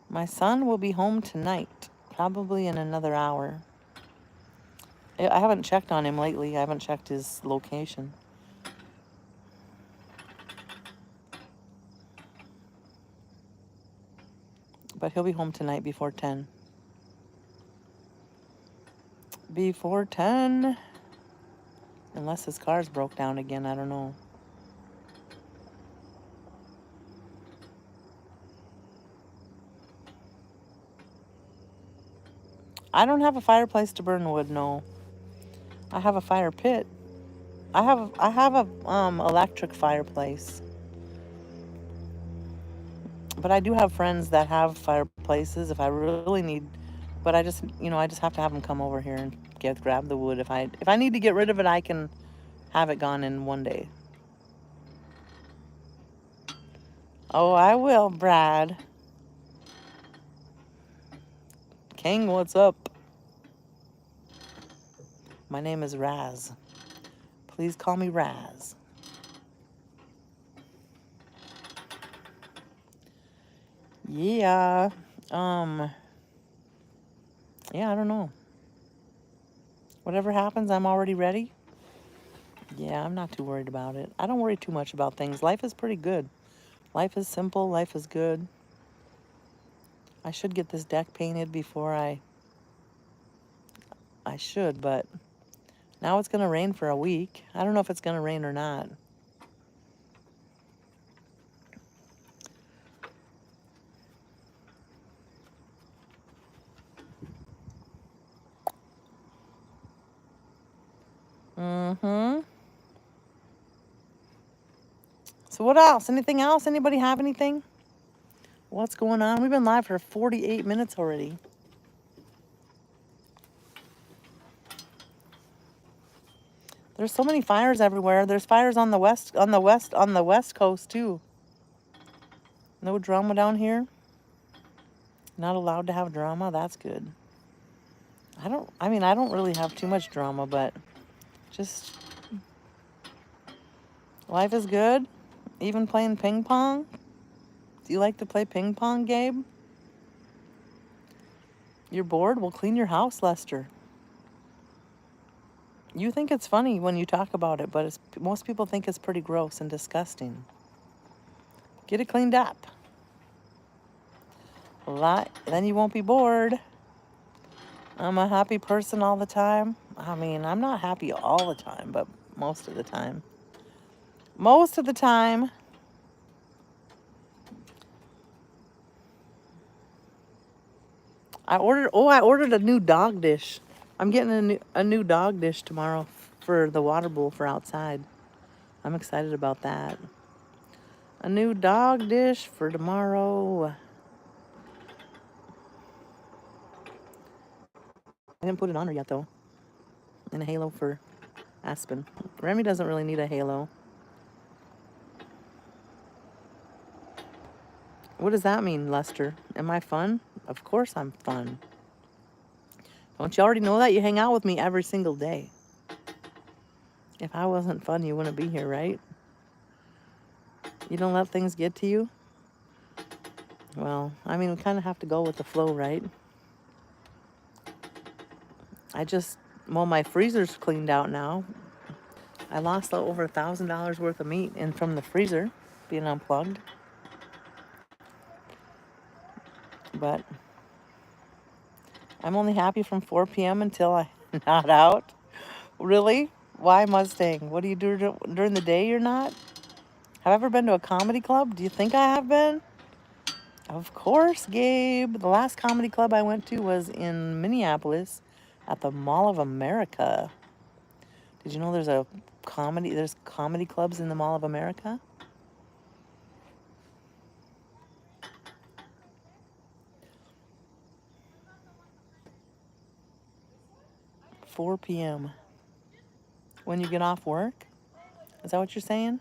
My son will be home tonight, probably in another hour. I haven't checked on him lately. I haven't checked his location. But he'll be home tonight before 10. Before 10. Unless his car's broke down again, I don't know. I don't have a fireplace to burn wood, no. I have a fire pit. I have a electric fireplace. But I do have friends that have fireplaces if I really need. But I just have to have them come over here and grab the wood. If I need to get rid of it, I can have it gone in one day. Oh, I will, Brad. King, what's up? My name is Razz. Please call me Razz. Yeah. Yeah, I don't know. Whatever happens, I'm already ready. Yeah, I'm not too worried about it. I don't worry too much about things. Life is pretty good. Life is simple. Life is good. I should get this deck painted before I should, but now it's going to rain for a week. I don't know if it's going to rain or not. Mm-hmm. So what else? Anything else? Anybody have anything? What's going on? We've been live for 48 minutes already. There's so many fires everywhere. There's fires on the west coast too. No drama down here. Not allowed to have drama. That's good. I don't really have too much drama, but just life is good. Even playing ping pong. Do you like to play ping pong, Gabe? You're bored? Well, clean your house, Lester. You think it's funny when you talk about it, but most people think it's pretty gross and disgusting. Get it cleaned up. Then you won't be bored. I'm a happy person all the time. I mean, I'm not happy all the time, but most of the time. Most of the time. I ordered a new dog dish. I'm getting a new dog dish tomorrow for the water bowl for outside. I'm excited about that. A new dog dish for tomorrow. I didn't put it on her yet though. And a halo for Aspen. Remy doesn't really need a halo. What does that mean, Lester? Am I fun? Of course I'm fun. Don't you already know that? You hang out with me every single day. If I wasn't fun, you wouldn't be here, right? You don't let things get to you? Well, I mean, we kind of have to go with the flow, right? Well, my freezer's cleaned out now. I lost over $1,000 worth of meat in from the freezer being unplugged. But I'm only happy from 4 p.m. until I'm not out. Really? Why Mustang? What do you do during the day you're not? Have I ever been to a comedy club? Do you think I have been? Of course, Gabe. The last comedy club I went to was in Minneapolis at the Mall of America. Did you know there's comedy clubs in the Mall of America? 4 p.m. When you get off work? Is that what you're saying?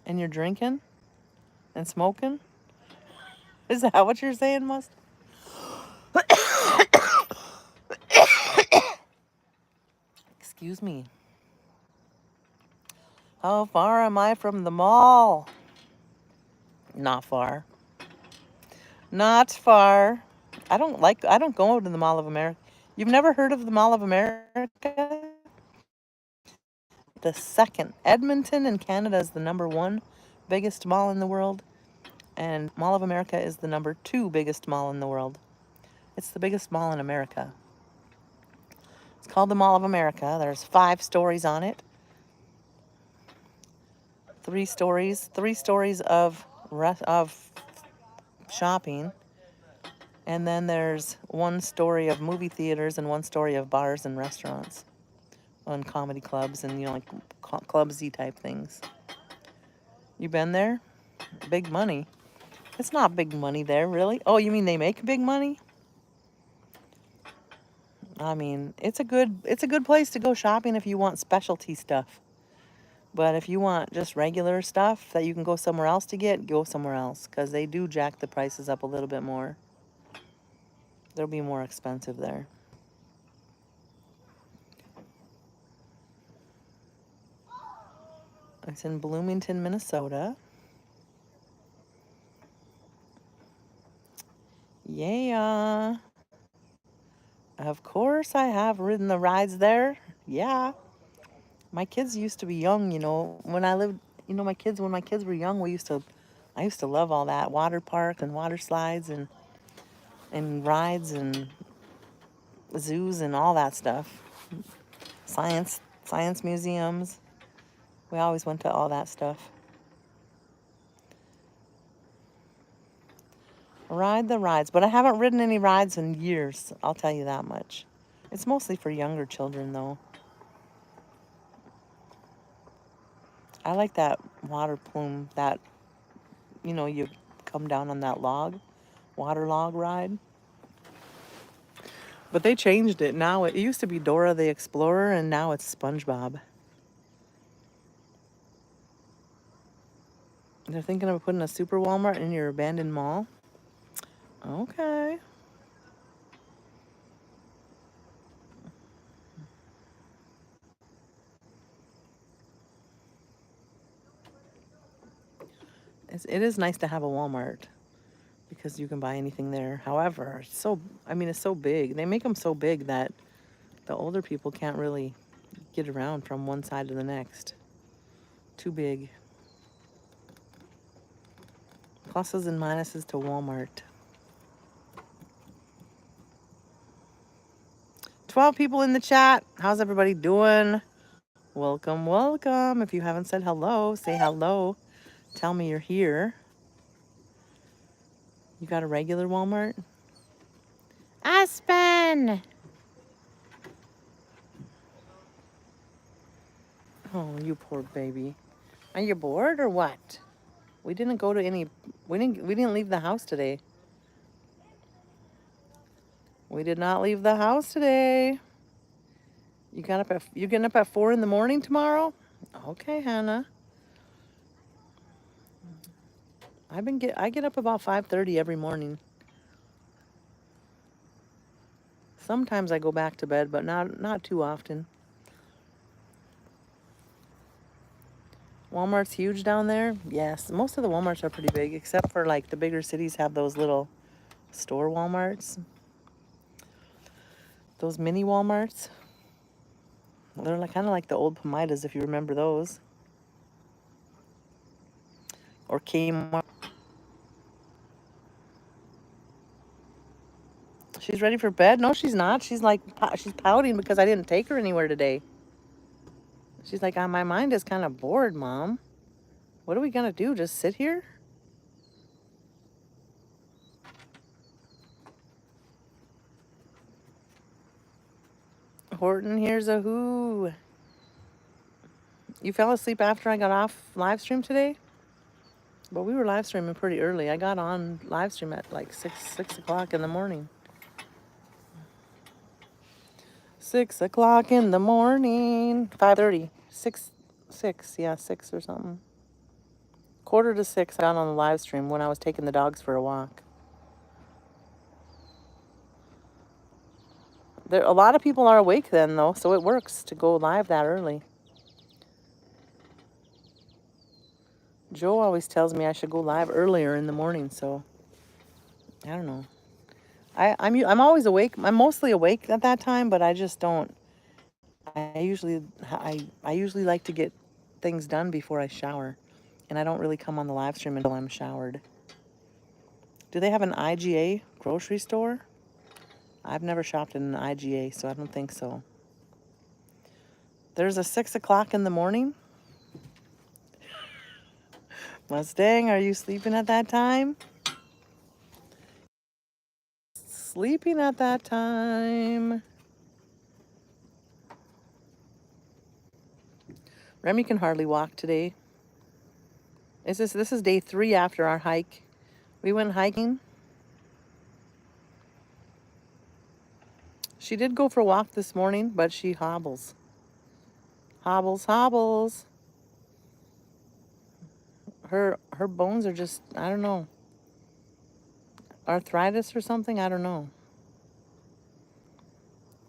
And you're drinking and smoking? Is that what you're saying, Must? Excuse me. How far am I from the mall? Not far. Not far. I don't go to the Mall of America. You've never heard of the Mall of America? The second. Edmonton in Canada is the #1 biggest mall in the world. And Mall of America is the #2 biggest mall in the world. It's the biggest mall in America. It's called the Mall of America. There's 5 stories on it. 3 stories of shopping. And then there's 1 story of movie theaters and 1 story of bars and restaurants. And comedy clubs and, like clubsy type things. You been there? Big money. It's not big money there, really. Oh, you mean they make big money? I mean, it's a good place to go shopping if you want specialty stuff. But if you want just regular stuff that you can go somewhere else to get, go somewhere else, because they do jack the prices up a little bit more. They'll be more expensive there. It's in Bloomington, Minnesota. Yeah. Of course I have ridden the rides there. Yeah. My kids used to be young, when I lived, when my kids were young, I used to love all that water park and water slides and rides and zoos and all that stuff. Science museums. We always went to all that stuff. Ride the rides, but I haven't ridden any rides in years, I'll tell you that much. It's mostly for younger children, though. I like that water plume, that, you come down on that water log ride. But they changed it. Now it used to be Dora the Explorer, and now it's SpongeBob. They're thinking of putting a super Walmart in your abandoned mall? Okay. It is nice to have a Walmart because you can buy anything there. However, it's so big. They make them so big that the older people can't really get around from one side to the next. Too big. Pluses and minuses to Walmart. 12 people in the chat. How's everybody doing? Welcome, welcome. If you haven't said hello, say hello. Tell me you're here. You got a regular Walmart? Aspen! Oh, you poor baby. Are you bored or what? We didn't leave the house today. We did not leave the house today. You getting up at 4 in the morning tomorrow? Okay, Hannah. I get up about 5:30 every morning. Sometimes I go back to bed, but not too often. Walmart's huge down there? Yes, most of the Walmarts are pretty big, except for like the bigger cities have those little store Walmarts. Those mini Walmarts. They're like kind of like the old Pomidas, if you remember those. Or Kmart. She's ready for bed? No, she's not. She's pouting because I didn't take her anywhere today. She's like, my mind is kind of bored, Mom. What are we gonna do? Just sit here? Horton, here's a who. You fell asleep after I got off live stream today? But we were live streaming pretty early. I got on live stream at like 6 o'clock in the morning. 6 o'clock in the morning. 5:30. 6, yeah, 6 or something. 5:45, I got on the live stream when I was taking the dogs for a walk. A lot of people are awake then, though, so it works to go live that early. Joe always tells me I should go live earlier in the morning, so I don't know. I'm always awake. I'm mostly awake at that time, but I just don't. I usually like to get things done before I shower, and I don't really come on the live stream until I'm showered. Do they have an IGA grocery store? I've never shopped in an IGA, so I don't think so. There's a 6 o'clock in the morning. Mustang, are you sleeping at that time? Sleeping at that time. Remy can hardly walk today. This is day 3 after our hike. We went hiking. She did go for a walk this morning, but she hobbles. Hobbles, hobbles. Her bones are just, I don't know. Arthritis or something, I don't know.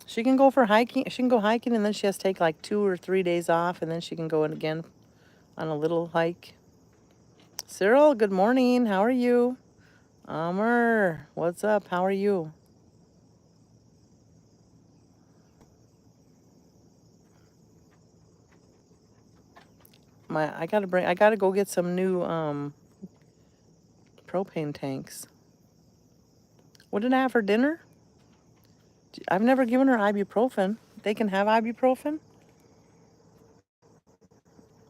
She can go for hiking. She can go hiking, and then she has to take like 2 or 3 days off, and then she can go in again on a little hike. Cyril, good morning. How are you? Amr, what's up? How are you? I gotta go get some new propane tanks. What did I have for dinner? I've never given her ibuprofen. They can have ibuprofen?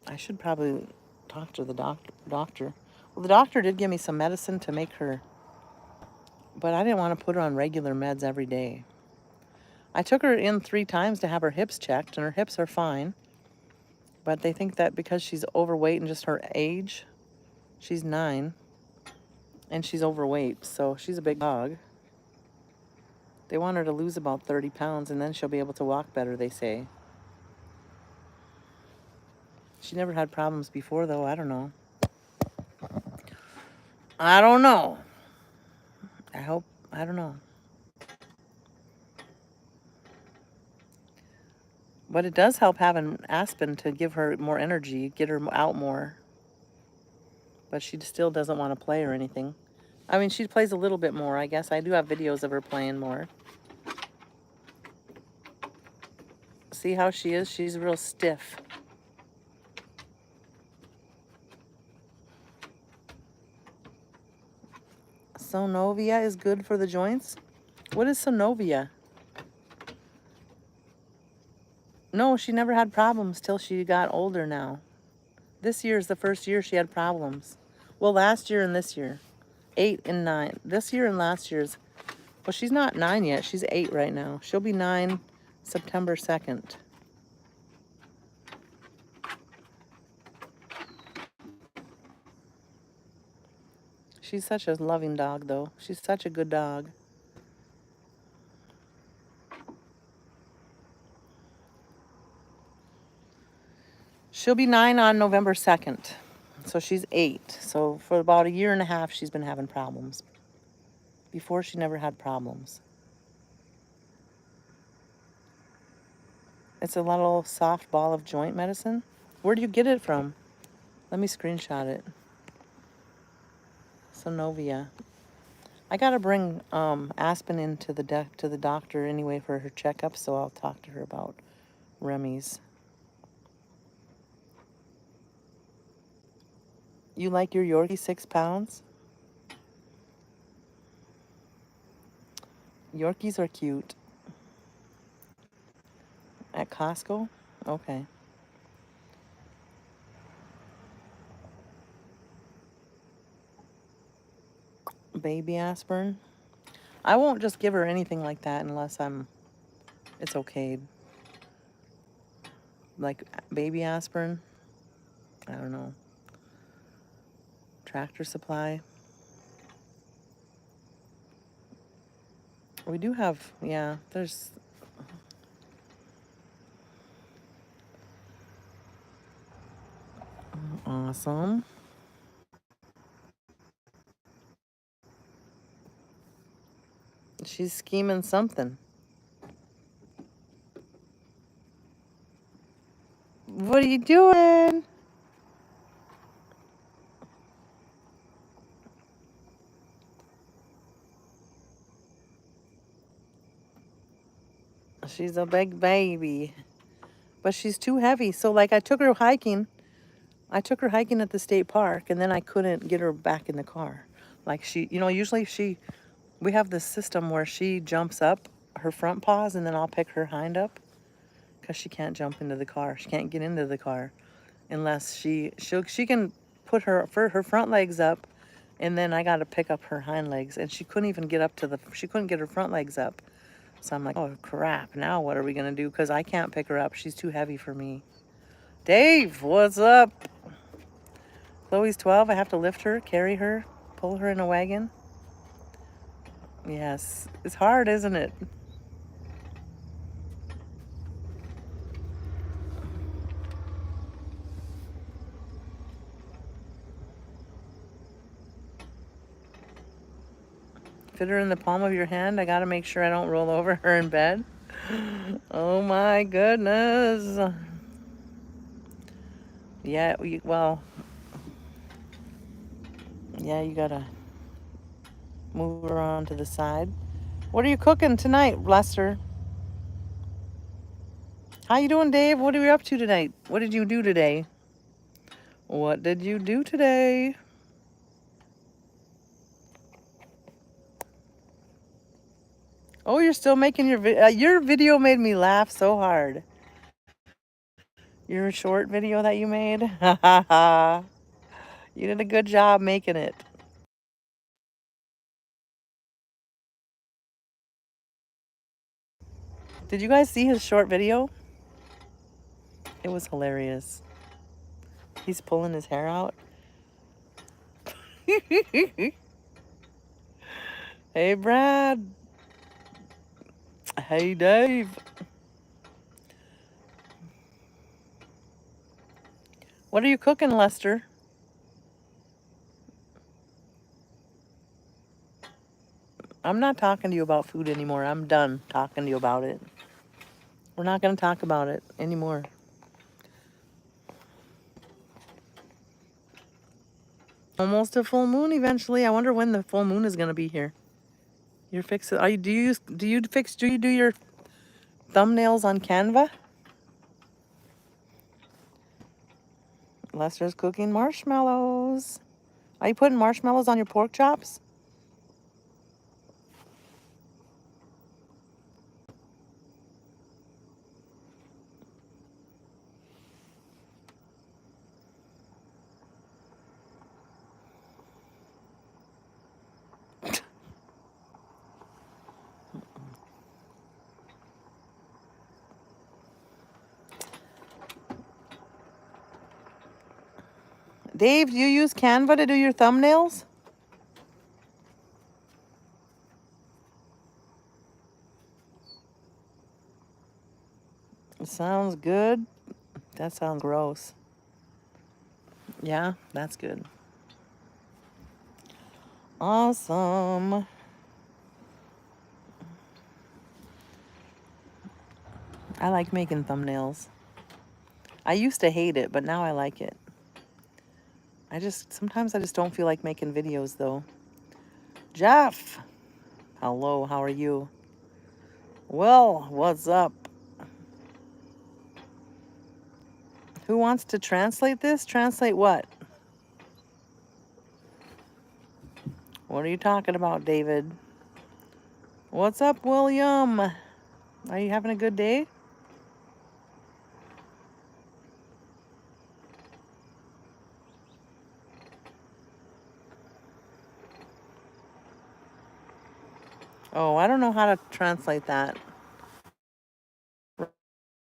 I should probably talk to the doctor. Well, the doctor did give me some medicine to make her, but I didn't want to put her on regular meds every day. I took her in 3 times to have her hips checked, and her hips are fine. But they think that because she's overweight and just her age, she's 9, and she's overweight, so she's a big dog. They want her to lose about 30 pounds, and then she'll be able to walk better, they say. She never had problems before, though. I don't know. I don't know. I don't know. But it does help having Aspen to give her more energy, get her out more. But she still doesn't want to play or anything. I mean, she plays a little bit more, I guess. I do have videos of her playing more. See how she is? She's real stiff. Sonovia is good for the joints? What is Sonovia? No, she never had problems till she got older now. This year is the first year she had problems. Well, last year and this year. 8 and 9. This year and last year's. Well, she's not 9 yet. She's 8 right now. She'll be 9 September 2nd. She's such a loving dog, though. She's such a good dog. She'll be 9 on November 2nd. So she's 8. So for about a year and a half, she's been having problems. Before, she never had problems. It's a little soft ball of joint medicine. Where do you get it from? Let me screenshot it. Synovia. I gotta bring Aspen into the doctor anyway for her checkup, so I'll talk to her about Remy's. You like your Yorkie 6 pounds? Yorkies are cute. At Costco? Okay. Baby aspirin? I won't just give her anything like that unless it's okay. Like baby aspirin? I don't know. Tractor Supply. We do have, yeah, there's... Awesome. She's scheming something. What are you doing? She's a big baby. But she's too heavy. So, like, I took her hiking. I took her hiking at the state park, and then I couldn't get her back in the car. Like, usually we have this system where she jumps up her front paws, and then I'll pick her hind up because she can't jump into the car. She can't get into the car unless she can put her front legs up, and then I got to pick up her hind legs, and she couldn't even she couldn't get her front legs up. So I'm like, oh crap, now what are we gonna do? Because I can't pick her up. She's too heavy for me. Dave, what's up? Chloe's 12. I have to lift her, carry her, pull her in a wagon. Yes, it's hard, isn't it? Fit her in the palm of your hand. I gotta make sure I don't roll over her in bed. Oh my goodness. Yeah, well, yeah, you gotta move her on to the side. What are you cooking tonight, Lester? How you doing, Dave? What are you up to tonight? What did you do today? What did you do today? Oh, you're still making your video made me laugh so hard. Your short video that you made? Ha ha ha. You did a good job making it. Did you guys see his short video? It was hilarious. He's pulling his hair out. Hey, Brad. Hey, Dave. What are you cooking, Lester? I'm not talking to you about food anymore. I'm done talking to you about it. We're not going to talk about it anymore. Almost a full moon eventually. I wonder when the full moon is going to be here. You're fixing. Do you do your thumbnails on Canva? Lester's cooking marshmallows. Are you putting marshmallows on your pork chops? Dave, do you use Canva to do your thumbnails? It sounds good. That sounds gross. Yeah, that's good. Awesome. I like making thumbnails. I used to hate it, but now I like it. Sometimes I just don't feel like making videos though. Jeff, hello, how are you? Well, what's up? Who wants to translate this? Translate what? What are you talking about, David? What's up, William? Are you having a good day? Oh, I don't know how to translate that.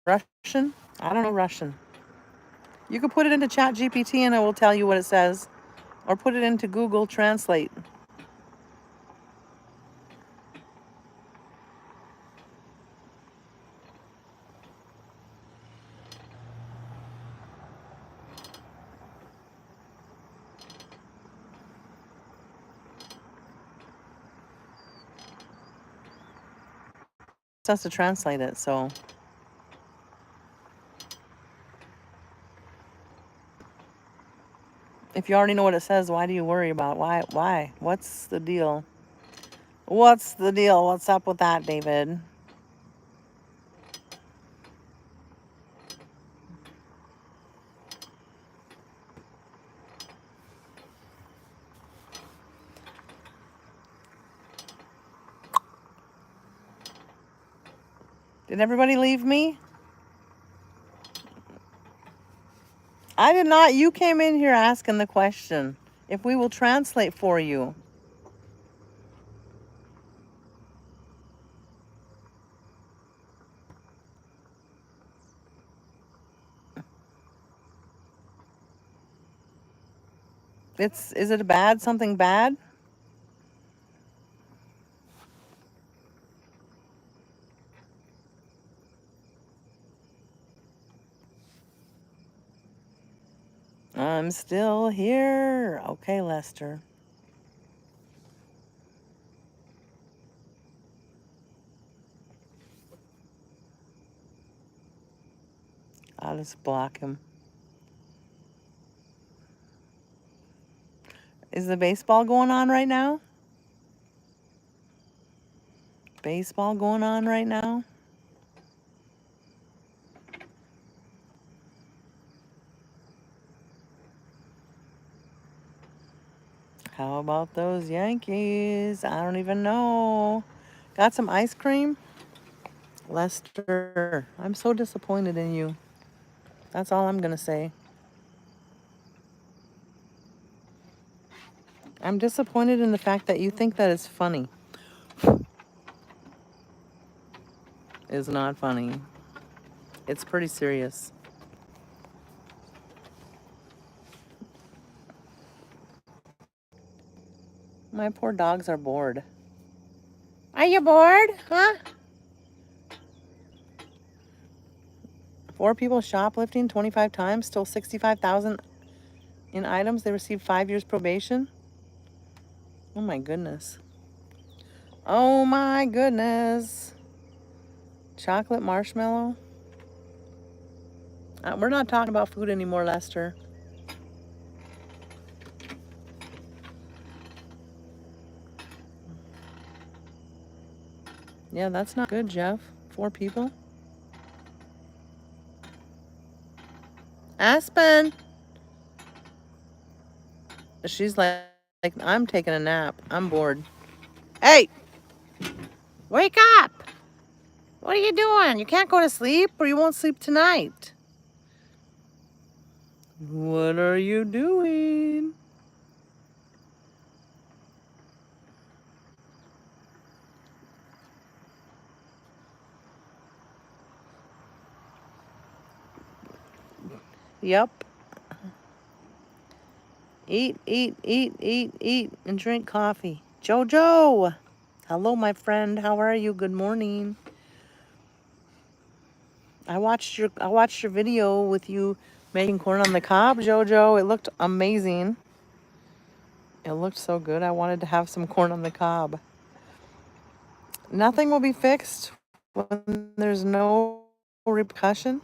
Russian? I don't know Russian. You could put it into Chat GPT and it will tell you what it says. Or put it into Google Translate. It has to translate it, so. If you already know what it says, why do you worry about it? Why? What's the deal? What's the deal? What's up with that, David? Did everybody leave me? I did not. You came in here asking the question. If we will translate for you. Is it something bad? I'm still here. Okay, Lester. I'll just block him. Is the baseball going on right now? Baseball going on right now? How about those Yankees? I don't even know. Got some ice cream? Lester, I'm so disappointed in you. That's all I'm going to say. I'm disappointed in the fact that you think that it's funny. It's not funny. It's pretty serious. My poor dogs are bored. Are you bored? Huh? 4 people shoplifting 25 times, stole 65,000 in items. They received 5 years probation. Oh my goodness. Oh my goodness. Chocolate marshmallow. We're not talking about food anymore, Lester. Yeah, that's not good, Jeff. 4 people. Aspen. She's like, I'm taking a nap. I'm bored. Hey, wake up. What are you doing? You can't go to sleep or you won't sleep tonight. What are you doing? Yep. Eat, eat, eat, eat, eat, and drink coffee. Jojo. Hello, my friend. How are you? Good morning. I watched your video with you Making corn on the cob, Jojo. It looked amazing. It looked so good. I wanted to have some corn on the cob. Nothing will be fixed when there's no repercussion.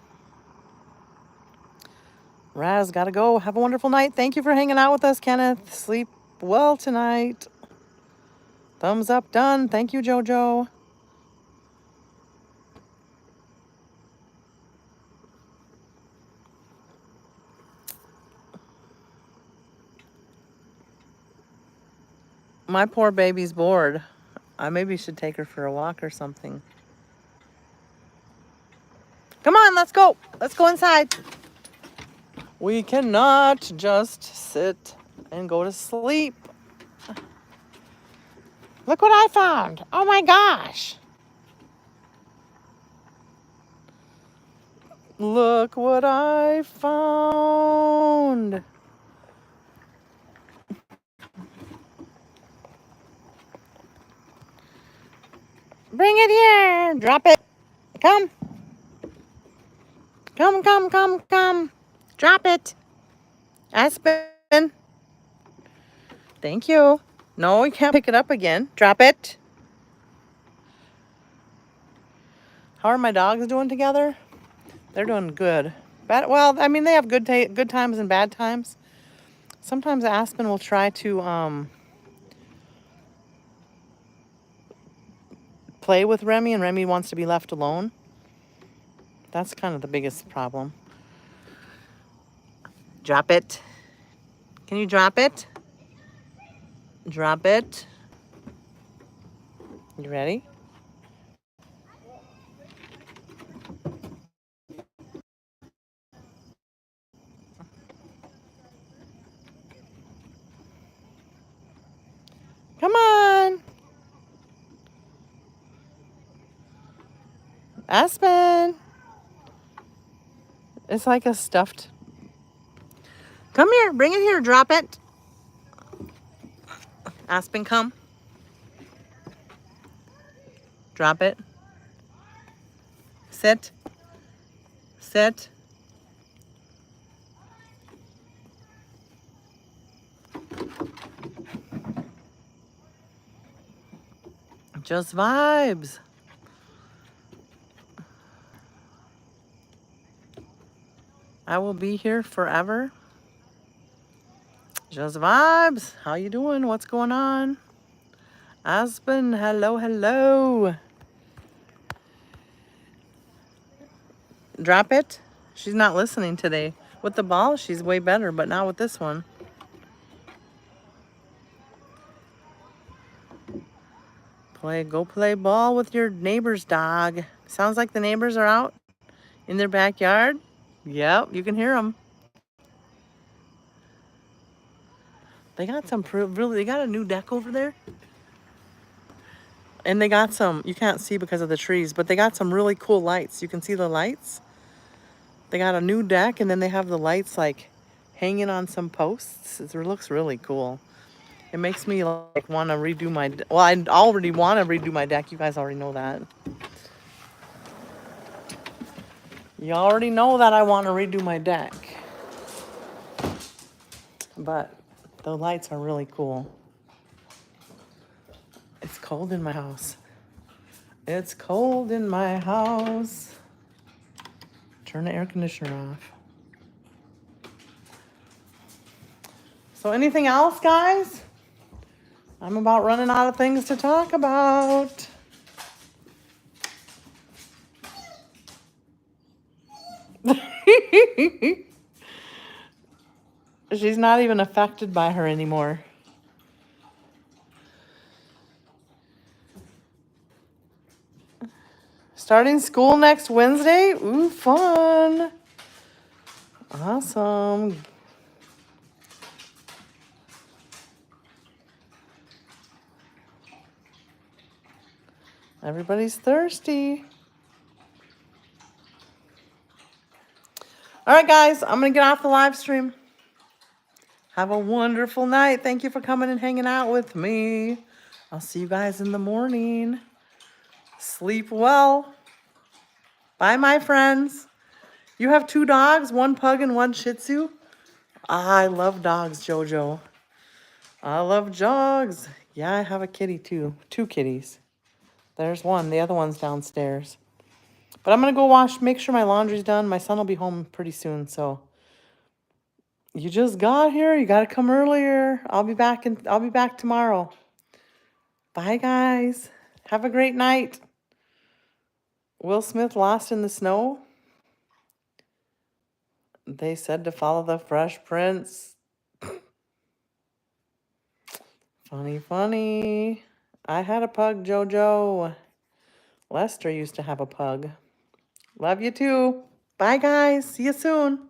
Razz, gotta go. Have a wonderful night. Thank you for hanging out with us, Kenneth. Sleep well tonight. Thumbs up, done. Thank you, Jojo. My poor baby's bored. I maybe should take her for a walk or something. Come on, let's go. Let's go inside. We cannot just sit and go to sleep. Look what I found. Oh my gosh. Look what I found. Bring it here. Drop it. Come. Come, come, come, come. Drop it. Aspen. Thank you. No, you can't pick it up again. Drop it. How are my dogs doing together? They're doing good. Well, I mean, they have good times and bad times. Sometimes Aspen will try to play with Remy, and Remy wants to be left alone. That's kind of the biggest problem. Drop it. Can you drop it? Drop it. You ready? Come on. Aspen. It's like a stuffed. Come here. Bring it here. Drop it. Aspen, come. Drop it. Sit. Sit. Just vibes. I will be here forever. Just vibes. How you doing? What's going on? Aspen, hello, hello. Drop it. She's not listening today. With the ball, she's way better, but not with this one. Go play ball with your neighbor's dog. Sounds like the neighbors are out in their backyard. Yep, you can hear them. They got some they got a new deck over there. And they got some, you can't see because of the trees, but they got some really cool lights. You can see the lights. They got a new deck, and then they have the lights like hanging on some posts. It looks really cool. It makes me like want to redo my, well, I already want to redo my deck. You guys already know that. You already know that I want to redo my deck. But the lights are really cool. It's cold in my house. It's cold in my house. Turn the air conditioner off. So anything else, guys? I'm about running out of things to talk about. She's not even affected by her anymore. Starting school next Wednesday? Ooh, fun. Awesome. Everybody's thirsty. All right, guys, I'm going to get off the live stream. Have a wonderful night. Thank you for coming and hanging out with me. I'll see you guys in the morning. Sleep well. Bye, my friends. You have 2 dogs, 1 pug and 1 Shih Tzu? I love dogs, Jojo. I love dogs. Yeah, I have a kitty too. 2 kitties. There's one. The other one's downstairs. But I'm going to go make sure my laundry's done. My son will be home pretty soon, so you just got here. You got to come earlier. I'll be back tomorrow. Bye, guys. Have a great night. Will Smith lost in the snow? They said to follow the Fresh Prince. Funny, funny. I had a pug, Jojo. Lester used to have a pug. Love you too. Bye, guys. See you soon.